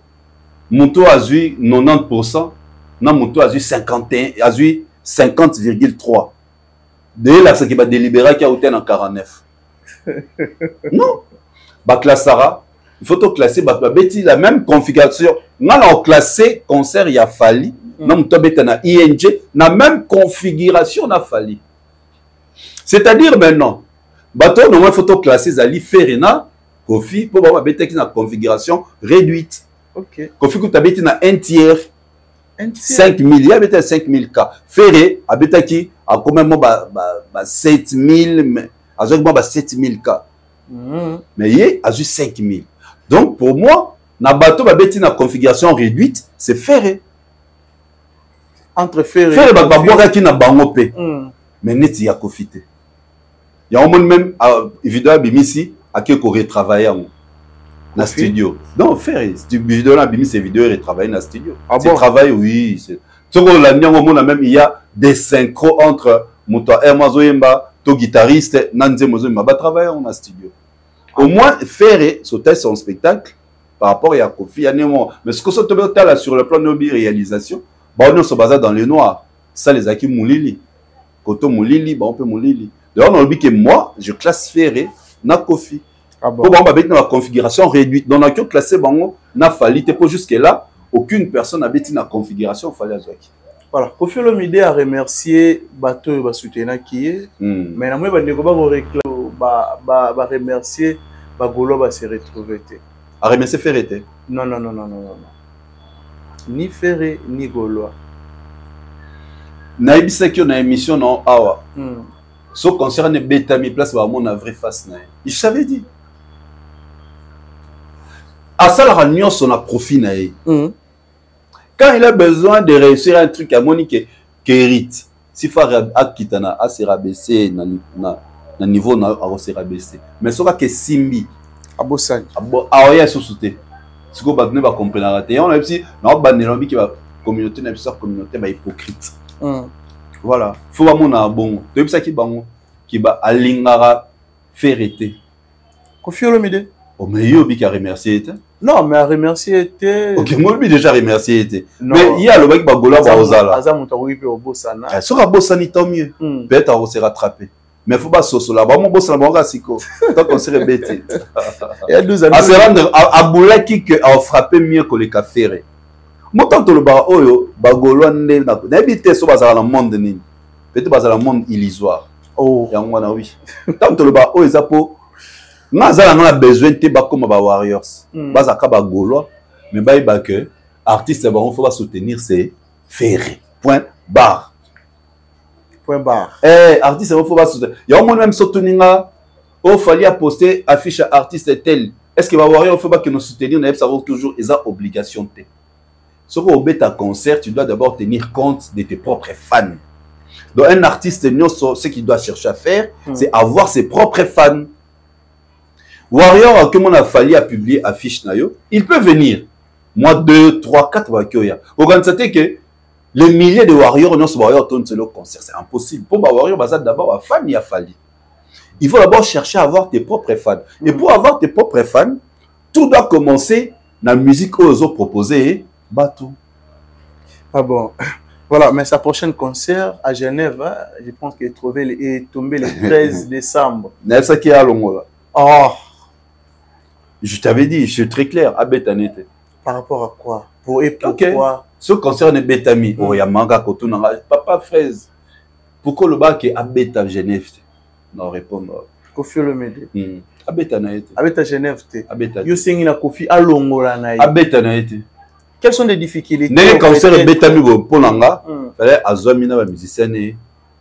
Monto a eu 90%, non Monto a eu 51, a eu 50,3. Dès là, ce qui va délibérer qui a été en 49. Non. Bah classara, il faut tout classer, bah beti la même configuration. On a classé concert il y a fallu. Non Monto beti na ING, la même configuration na fallu. C'est-à-dire maintenant, bah toi normalement il faut tout classer Zali Ferena, Kofi pour bah beti qui na configuration réduite. Ok. Kofi Koutabeti na un tiers. 5 000, il y a 5 000 cas. Ferré, Abetaki, a quand même 7 000, a 7 000 cas. Mais il a eu 5 000. Donc pour moi, na bateau babeti na configuration réduite, c'est Ferré. Entre Ferré. Ferré, babouaka qui na bangopé. Mais net, il y a profité. Il y a au moins même, évidemment, Bimisi, à qui on retravaille dans le studio. Non, Ferré, si tu vidéo là, Bimisi, c'est vidéo et travailler dans le studio. Ah tu bon? travailles, oui. Même, il y a des synchros entre Mouta Hermazoyemba, ton guitariste, Nanze Mozoyemba, va travailler dans le studio. Au moins, Ferré, sauter son spectacle par rapport à Kofi, mais ce que ça te là sur le plan de réalisation, on se base dans le noir. Ça, les acquis Moulili. Koto Moulili, on peut Moulili. D'ailleurs, on dit que moi, je classe Ferré, na Kofi. Ah bon? Pour la configuration réduite. Donc, on a classé Bango, n'a fallu, pour jusque-là, aucune personne n'a été dans la configuration, fallait Azouaki. Voilà. Kofi Olomide a remercié Bateau et Soutena qui est. Mais moi, je vais remercier Bagolo va se retrouver. A remercier Ferré? Non. Ni Ferré, ni Gaulois. Naïbisa qui a une émission non awa. Ce concert ne bêta mi place va mon vraie face. Je savais dit. À ça, la réunion, son profit. Quand il a besoin de réussir un truc à Monique, qui hérite, s'il faut Akitana, à se rabaisser, na niveau, à se rabaisser. Mais ce que Simbi, à Bossani, à Oya sous-souté. Ce qu'on va comprendre. Et on a aussi, dans la qui va communauté, la communauté, hypocrite. Voilà. Il faut avoir un bon. Tu sais qui va alingara faire été. Kofi Olomide. Oh, mais il y a remercié. Non, mais à remercier était. Ok, moi, lui déjà remercié. Mais il y a le mec Bagola Baozala. Azam Moutaouipe au Bossana. Sur la Bossani, tant mieux. Peut-être on s'est rattrapé. Mais il ne faut pas saucer là. Mon boss, on va siko. Tant qu'on s'est rébêté. Il y a 12 années. À se rendre à Boulaki qui a frappé mieux que les cafés. Moi, tant que le Baoyo, Bagolo, n'habite sur le monde. Peut-être dans le monde illusoire. Oh. Oui. Tant que le Baoyo, ils ont nous avons besoin de comme Warriors. Bazaka Bagolo, mais que artiste il faut soutenir c'est Ferré. Point barre. Point barre. Artiste il faut soutenir. Il y a au moins même soutenir. Il fallait poster affiche artiste tel. Est-ce que Warriors il faut pas que nous soutenir, nous avons toujours des obligations. Si tu as un concert, tu dois d'abord tenir compte de tes propres fans. Donc un artiste, ce qu'il doit chercher à faire, c'est avoir ses propres fans. Warrior, comme on a fallu à publier affiche nayo, il peut venir. Moi, 2, 3, 4 Warriors. Vous constatez que les milliers de Warriors, non, ce Warrior tourne sur le concert. C'est impossible. Pour Warrior, d'abord, à fan, il a fallu. Il faut d'abord chercher à avoir tes propres fans. Et pour avoir tes propres fans, tout doit commencer dans la musique aux autres proposés. Batou. Ah bon. Voilà, mais sa prochaine concert à Genève, hein, je pense qu'il est tombé le 13 décembre. C'est ça qui est à Longola. Oh. Je t'avais dit, je suis très clair, à Bétanete. Par rapport à quoi? Pourquoi? Ce concert est Bétami. Oh, il y a manga, koto, papa fraise. pourquoi le bac est abeta Genève? Non, répondre. Kofi Olomide. Abeta na été. Abeta Genève. Abeta. Yo sengi na Kofi alongola na ye. Abeta na été. Quelles sont les difficultés? N'est cancer beta mi bo ponanga. Fallait azwa mina ba musicien ne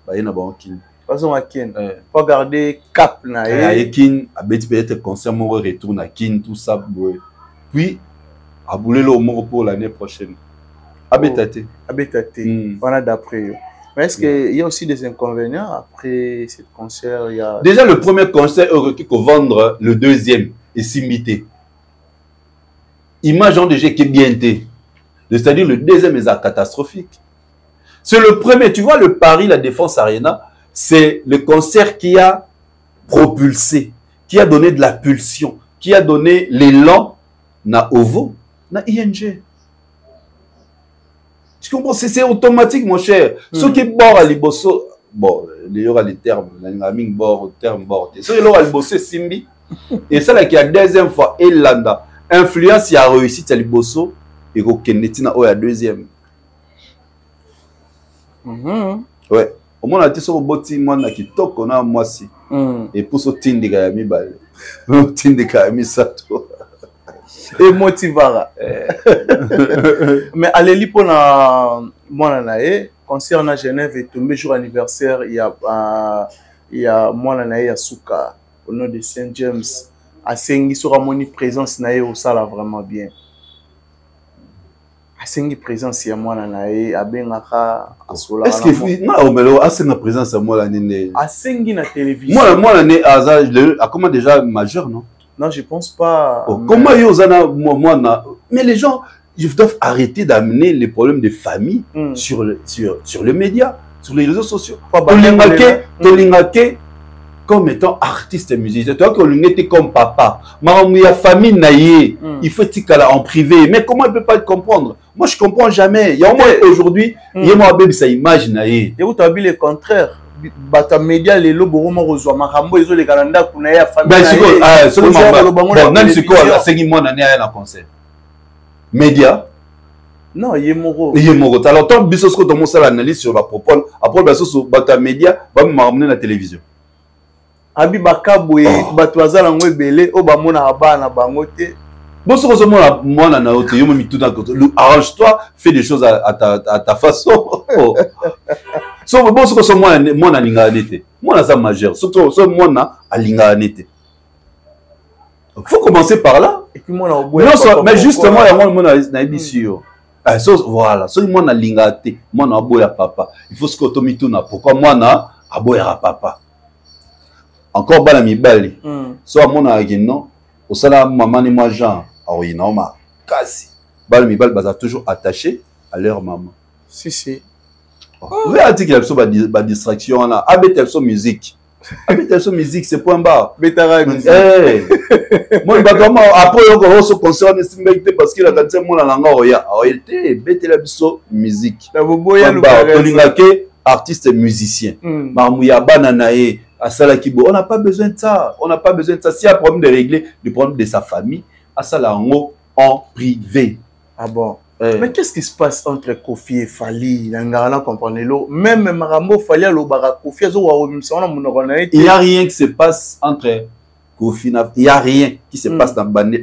ba yena ba kin. Façon à kin. Pas garder cap na ye. Et kin abeti peut-être concert mon retour na kin tout ça. Puis aboulé le mot pour l'année prochaine. Abétaté. Abétaté. Voilà d'après. Mais est-ce qu'il y a aussi des inconvénients après ce concert? Il y a... Déjà, le premier concert aurait qu'on vendre, le deuxième est simité. Image en déjà qui est bien été. C'est-à-dire le deuxième est catastrophique. C'est le premier. Tu vois, le Paris, la Défense Arena, c'est le concert qui a propulsé, qui a donné de la pulsion, qui a donné l'élan na OVO. Na ING. Tu comprends? C'est automatique, mon cher. Ce qui est bord à liboso, bon, il y aura les termes, il bord, terme bord. Ce qui est à liboso, Simbi. Et ça, là, qui a deuxième fois, Elanda. Influence, il a réussi à liboso, et au Kenetina, il y a deuxième. Ouais. Au moins, on a dit sur le boti, moi, qui toque, on a moi si. Et pour ce team de Gayami, le team de Gayami, ça, toi. Et motivara. Mais allez pour la moi concernant Genève et tombé jour anniversaire il y a moi à Souka au nom de Saint James à Sengi sera mon présence naé au sala vraiment bien. À Sengi présence il y a moi à Bengaka à Sola. Est-ce que non mais à Sengi présence à moi l'année à Sengi na télévision. Moi l'année à comment déjà majeur non? Non, je pense pas. Oh, comment mais les gens, ils doivent arrêter d'amener les problèmes de famille sur les médias, sur les réseaux sociaux. Tolingake comme étant artiste et musicien. Toi, que comme papa. Il y a famille naïe. Il faut être en privé. Mais comment il ne peut pas te comprendre? Moi, je ne comprends jamais. Il y a au moins aujourd'hui, il y a moi sa image naïe. Et vous avez le contraire. Bata média les lobos reçoit makambo ils ont les calendars pour naïa famille. Ben c'est bon même c'est quoi la cinquième mois d'année à la concert. Média. Non, il est moro. Il est moro. Alors tant bisos que dans mon salle analyse sur la propos après ben sur bata média va m'amener la télévision. Abi bakabwe batwaza la ngwebele o ba mona abana bangote. Bon, ce que moi, arrange-toi, fais des choses à ta façon. So, bon, ce que moi, na linga anete. Moi, na majeur. Surtout, moi, na linga anete. Faut commencer par là. Et puis, moi, mais justement, moi, na ibisio. Voilà. So, moi, na linga ate. Moi, na aboya papa. Il faut ce que tu m'itouna. Pourquoi moi, na aboya papa? Encore bala mi bali. So, moi, na non. Au salaire, maman et moi, Jean. Ah oui, non, ma quasi. Bal baza toujours attaché à leur maman. Si. Vous voyez, qu'il y a une distraction là. Abételso musique. Abételso musique, c'est point barre. Bétara musique. Moi, après, on se concerne parce qu'il a dit moi la langue oya. Oyeté, Bételso musique. Artiste et musicien. Mamouya bananae. On n'a pas besoin de ça. On n'a pas besoin de ça. S'il y a un problème de régler le problème de sa famille, à ça là en privé. Ah bon? Mais qu'est-ce qui se passe entre Kofi et Fali? Même Marambo Fali à l'Obara Kofi, il n'y a rien qui se passe entre Kofi et il n'y a rien qui se passe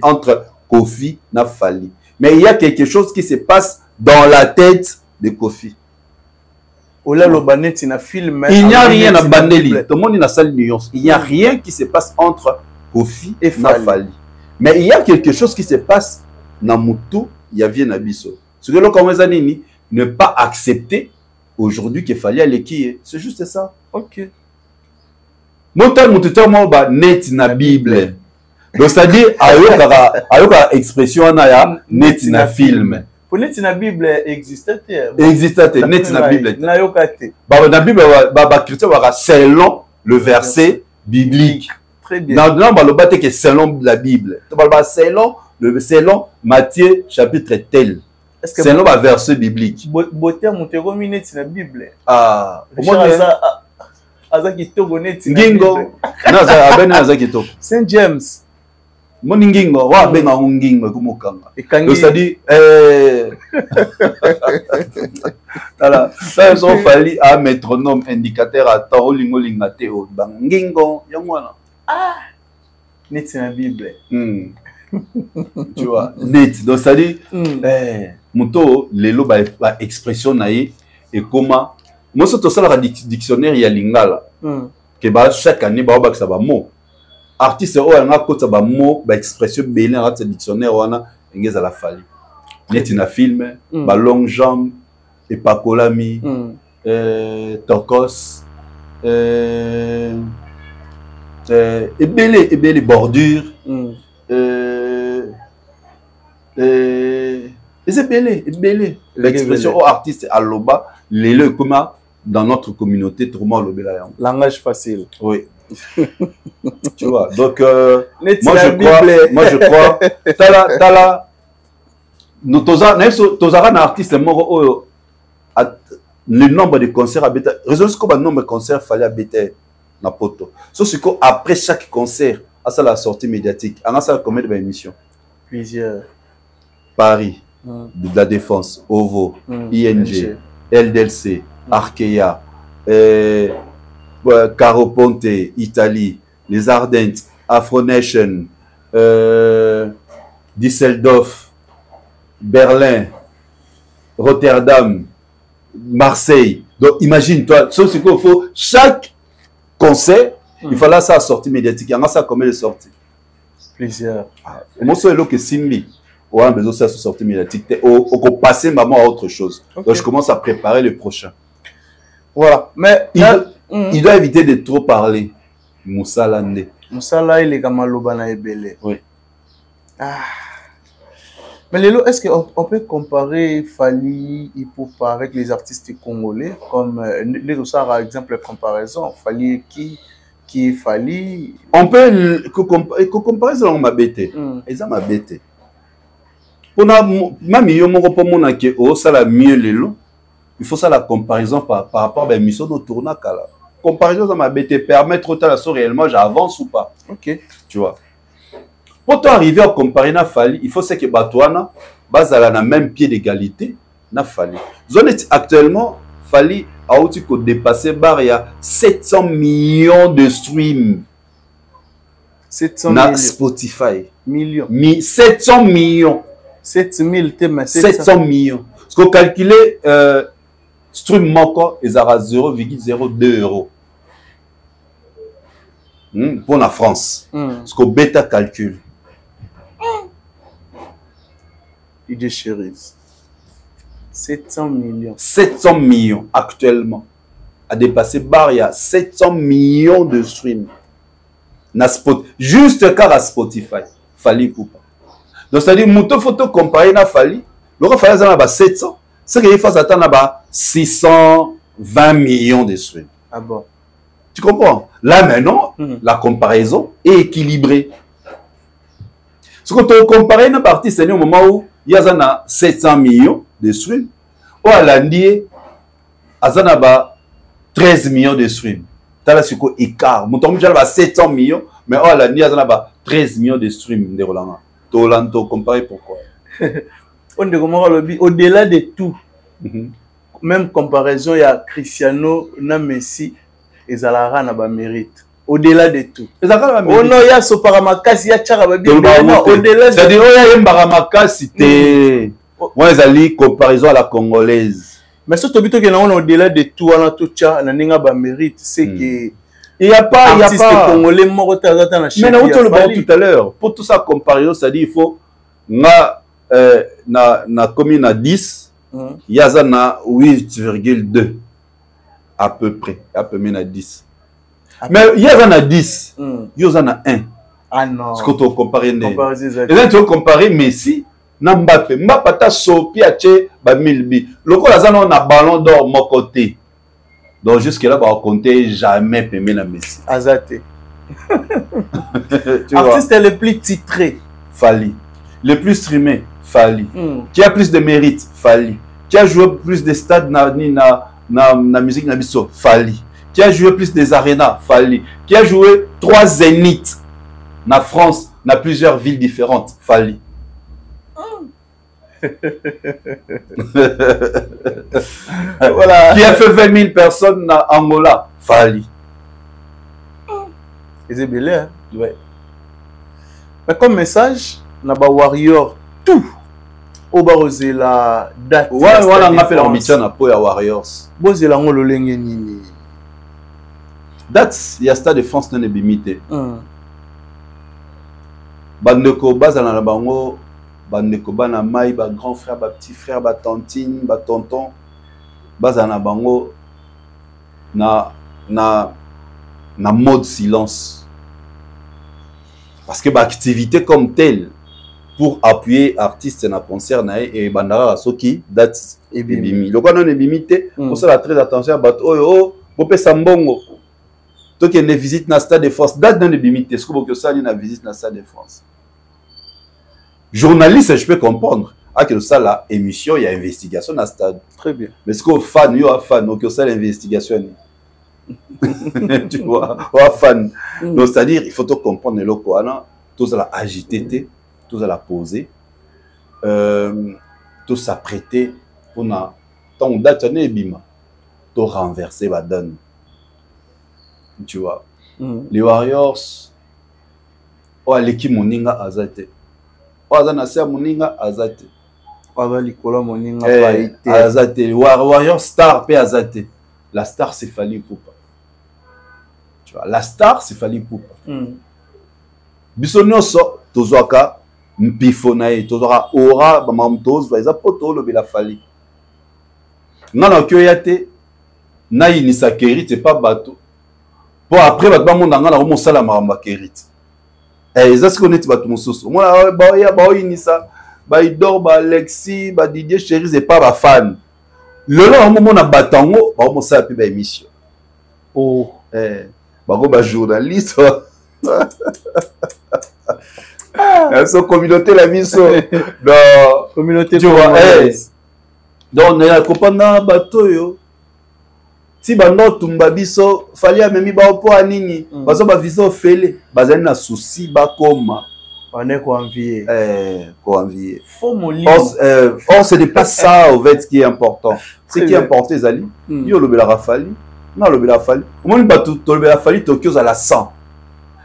entre Kofi et Fali. Mais il y a quelque chose qui se passe dans la tête de Kofi. Il n'y a rien à Bandeli. Tout le monde est dans la salle nuance. Il n'y a rien qui se passe entre Kofi et Fali. Mais il y a quelque chose qui se passe dans Moutou, il y a bien Abisso. Ce que l'on commence à dire, ne pas accepter aujourd'hui qu'il fallait aller qui est. C'est juste ça. Ok. Monta Moutou, moi, net na Bible. Donc, c'est-à-dire, avec l'expression, net na film. Pour net na Bible existait. Existait, net na Bible. Dans la Bible, selon le verset biblique. Très bien. Dans le que selon la Bible. Selon Matthieu chapitre tel. Selon le verset biblique. Beauté Monteromi net na Bible. Ah. Azaki Togo net na Bible. Gingo. Saint James. Moni ngingo, wa benga ngingo kumukanga. Donc ça dit voilà, ça ils ont fallu à métronome indicateur à temps lingo lingate o ngingo yongwana. Ah. Net c'est la Bible. Tu vois, net. Donc ça dit moto lelo ba expression naïe et comment moi surtout ça la dictionnaire ya lingala que ba chaque année ba ça ba mot artiste o nga kota ba mot ba expression belé dans ce dictionnaire wana ngeza la fali net na film ba long jambe et pakolami tokos et belé bordure et c'est belé l'expression au artiste à loba les comment dans notre communauté tout le monde lobela langage facile. Oui. Tu vois, donc moi je crois tala nous tozara na artiste moko le nombre de concerts à beta raison c'est comme nombre de concerts fallait à beta na poto so c'est que après chaque concert à ça la sortie médiatique on a ça combien de émissions plusieurs Paris de la Défense OVO ING LDLC Arkea Caro Ponte, Italie, les Ardentes, Afronation, Düsseldorf, Berlin, Rotterdam, Marseille. Donc imagine-toi, c'est qu'il faut chaque concert, il fallait ça sortie médiatique. Il y a ça combien de sorties? Plusieurs. Moi, c'est là que Simbi, on a besoin de ça sortie médiatique. On passer maman à autre chose. Okay. Donc je commence à préparer le prochain. Voilà. Mais il doit éviter de trop parler. Moussa Landé. Moussa là, il est comme Lobana et Belé. Oui. Ah. Mais Lélo, est-ce qu'on peut comparer Fali Ipupa avec les artistes congolais comme les autres, par exemple, comparaison Fali qui est Fali. On peut comparer ça, on m'a bêté. Et ça m'a bêté. Pour même si on a dit que ça la mieux Lélo. Il faut ça la comparaison par rapport à la mission de tournage. Comparaison, ça m'a bêté permettre autant la soirée réellement, j'avance ou pas. Ok. Tu vois. Pour toi arriver à comparer na Fali, il faut que Batouana base à la même pied d'égalité na Fali. Zone actuellement Fali a aussi dépassé bar il y a 700 millions de streams. 700 na millions. Spotify. Millions. 700 millions. 700 millions. Ce qu'on calcule stream moko est à 0,02 €. Pour la France. Ce qu'on bêta calcule. Il déchirise. 700 millions. 700 millions actuellement. A dépassé bar, il y a 700 millions de streams. Juste car à Spotify. Fali Poupa. Donc, c'est-à-dire, Mouto photo comparé na Fali. Le Fali a 700. C'est qu'il faut attendre à 620 millions de streams. Ah bon? Tu comprends? Là maintenant, la comparaison est équilibrée. Ce que tu compares une partie, c'est au moment où il y a 700 millions de streams. Ou à l'année, il y a 13 millions de streams. Tu as ce écart. Mon temps, il y a 700 millions, mais à l'année, il y a 13 millions de streams. Tu as comparé pourquoi? Au-delà de tout, même comparaison, il y a Cristiano, na Messi, et Zalara na ba mérite. Au-delà de tout. Oh non, il y a Soparamakasi, il y a Tcharababi. Au-delà de tout. C'est-à-dire, il y a Mbaramakasi, c'était. Moi, ils comparaison à la congolaise. Mais ce que tu as au-delà de tout, on a tout ça, on a ba mérite, c'est que. Il n'y a pas. Artiste congolais, mais on te le parle tout à l'heure. Pour tout ça, comparaison, c'est-à-dire, il faut. Na commune à 10, il y a 8,2 à peu près, à peu près à 10. Mais il y a 10, il y a 1. Ah non. Ce que tu compares. Et là, tu compares Messi, Mbappé. Mbappé a sopi à Tché, Milbi. Le coup, là, on a ballon d'or, mon côté. Donc, jusque-là, on va compter jamais Pémé na Messi. Azate. Artiste est le plus titré. Fali. Le plus streamé, Fali. Qui a plus de mérite, Fali. Qui a joué plus de stades na musique na biso, Fali. Qui a joué plus des arénas, Fali. Qui a joué 3 zéniths na France, dans plusieurs villes différentes. Fali. Voilà. Qui a fait 20 000 personnes en Angola. Fali. C'est belé, hein? Ouais. Mais comme message, on a Warrior tout. Au barosé la date. Ouais, voilà, on a fait l'ambition à Poya Warriors. Bosé la ngolo lenge nini. Date, il y a Stade de France non ébimité. Bandeko bazana na bango, bandeko bana mai, ba grand frère, ba petit frère, ba tantine, ba tonton, bazana bango na mode silence. Parce que l'activité comme telle, pour appuyer artistes dans concert et bandara soki date ebimi. Le quoi non ébimité, pour ça la très attention à bat oh bopé sambongo. Donc il y a une visite dans le Stade de France, date dans l'ébimité, est-ce que vous avez une visite dans le Stade de France? Journaliste, je peux comprendre. Ah, que ça, là, émission, il y a investigation dans le stade. Très bien. Mais est-ce que fan, il y a fan, donc ça, l'investigation. Tu vois, il y a fan. Donc, c'est-à-dire, il faut tout comprendre le quoi, tout ça, la agité, tout ça, la poser, tout s'apprêter pour tant on date, on est bima, tout renverser la donne. Tu vois. Les Warriors, oh, l'équipe moninga azate. Azana moninga azate. Avalikola moninga paite. Azate. Warrior star pe azate. La star c'est Fally Ipupa. Tu vois, la star c'est Fally Ipupa. Bisonyoso tozwaka mpifo na ye tozwaka aura ba mamtoz va poto lo bela Fally. Ngana kyo yate na inisa Kerit c'est pas bateau. Pour après ba monde ngana ko mosala ma Kerit. Est-ce qu'on est battu mon sauce? Moi, Inissa, Idor, Alexis, Didier Chéri, c'est pas ma fan. Le long, moment, on a batango, on a plus d'émission. Oh, journaliste. Elles sont communauté la mission. Communauté, tu vois. Donc, on est à Kopana, bateau. Si bando tumba biso fali amemi ba opo anini bazo ba viso fele bazali na souci ba koma on est ko envier faut or ce n'est pas ça au fait qui est important. Ce qui est important ezali yo lobela rafali na lobela fali omoni ba to lobela fali Tokyo za la 100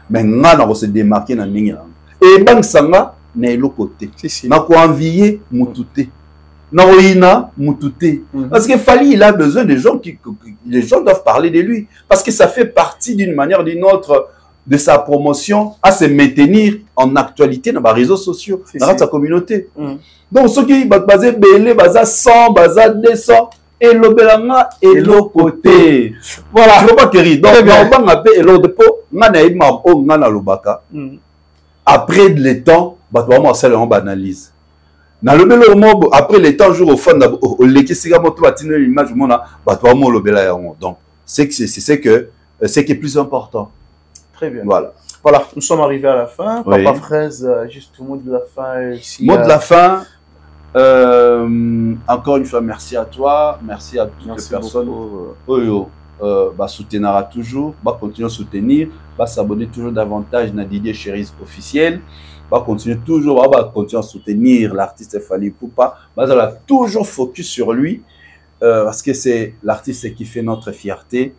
mais ngana ko se démarquer na ningi et bang sanga na elo côté na ko envier mutute. Parce que Fally, il a besoin des gens les gens doivent parler de lui. Parce que ça fait partie d'une manière ou d'une autre de sa promotion à se maintenir en actualité dans les réseaux sociaux, dans sa communauté. Donc, ceux qui sont basés belé, basés 100, basés 200, et l'obélanga et l'autre côté. Voilà. Je ne veux pas qu'il donc, on va appeler l'autre pot, on a l'obaka. Après le temps, on banalise. Après les temps jours au fond donc c'est ce qui est plus important. Très bien. Voilà, nous sommes arrivés à la fin. Oui. Papa Fraise, juste au mot de la fin ici. Mot de la fin, encore une fois merci à toi, merci à toutes les personnes soutenir toujours, continuer à soutenir, s'abonner toujours davantage à Didier Chéri officiel. Va continuer toujours, va continuer à soutenir l'artiste Fally Ipupa. On va toujours focus sur lui parce que c'est l'artiste qui fait notre fierté.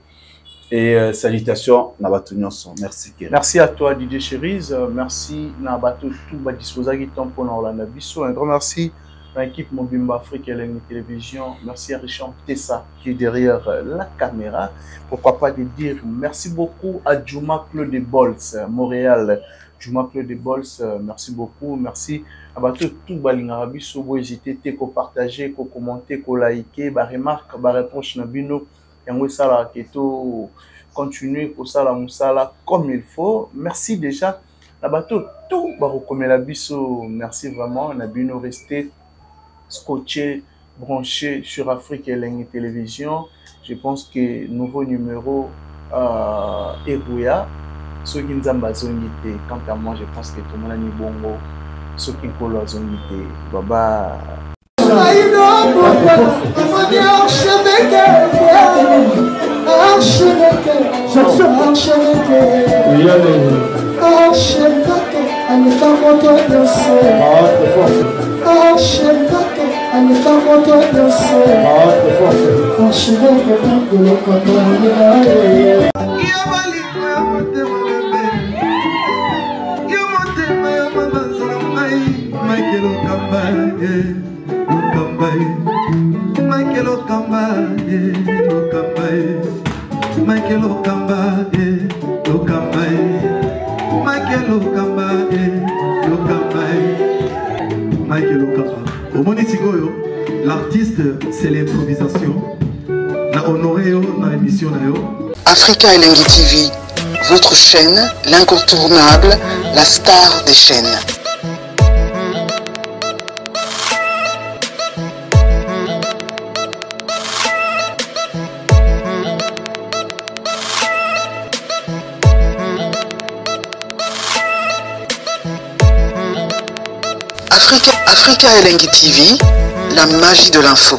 Et salutations, merci. Merci à toi Didier Chéri. Merci Nabato tout va disposer de temps pour Orlando Bisso. Un grand merci à l'équipe Mobimba Afrique et la télévision. Merci à Richard Tessa qui est derrière la caméra. Pourquoi pas de dire merci beaucoup à Juma Claude de Bols, Montréal. Juma Claude de Bols, merci beaucoup. Merci à tout Balingarabi. Si vous hésitez à partager, à commenter, à liker, à remarquer, à répondre à Bino. Et ça tout continuer pour ça la comme il faut. Merci déjà. Tout la biso. Merci vraiment. Nabino resté scotché, branché sur Afrique et la télévision. Je pense que nouveau numéro Erouya. Ceux qui nous ont été, quant à moi, je pense que tout le monde a mis bongo. Ceux qui ont été, baba. L'artiste, c'est l'improvisation. Na honoré dans l'émission. Africa Elengi TV, votre chaîne, l'incontournable, la star des chaînes. Africa Elengi TV, la magie de l'info.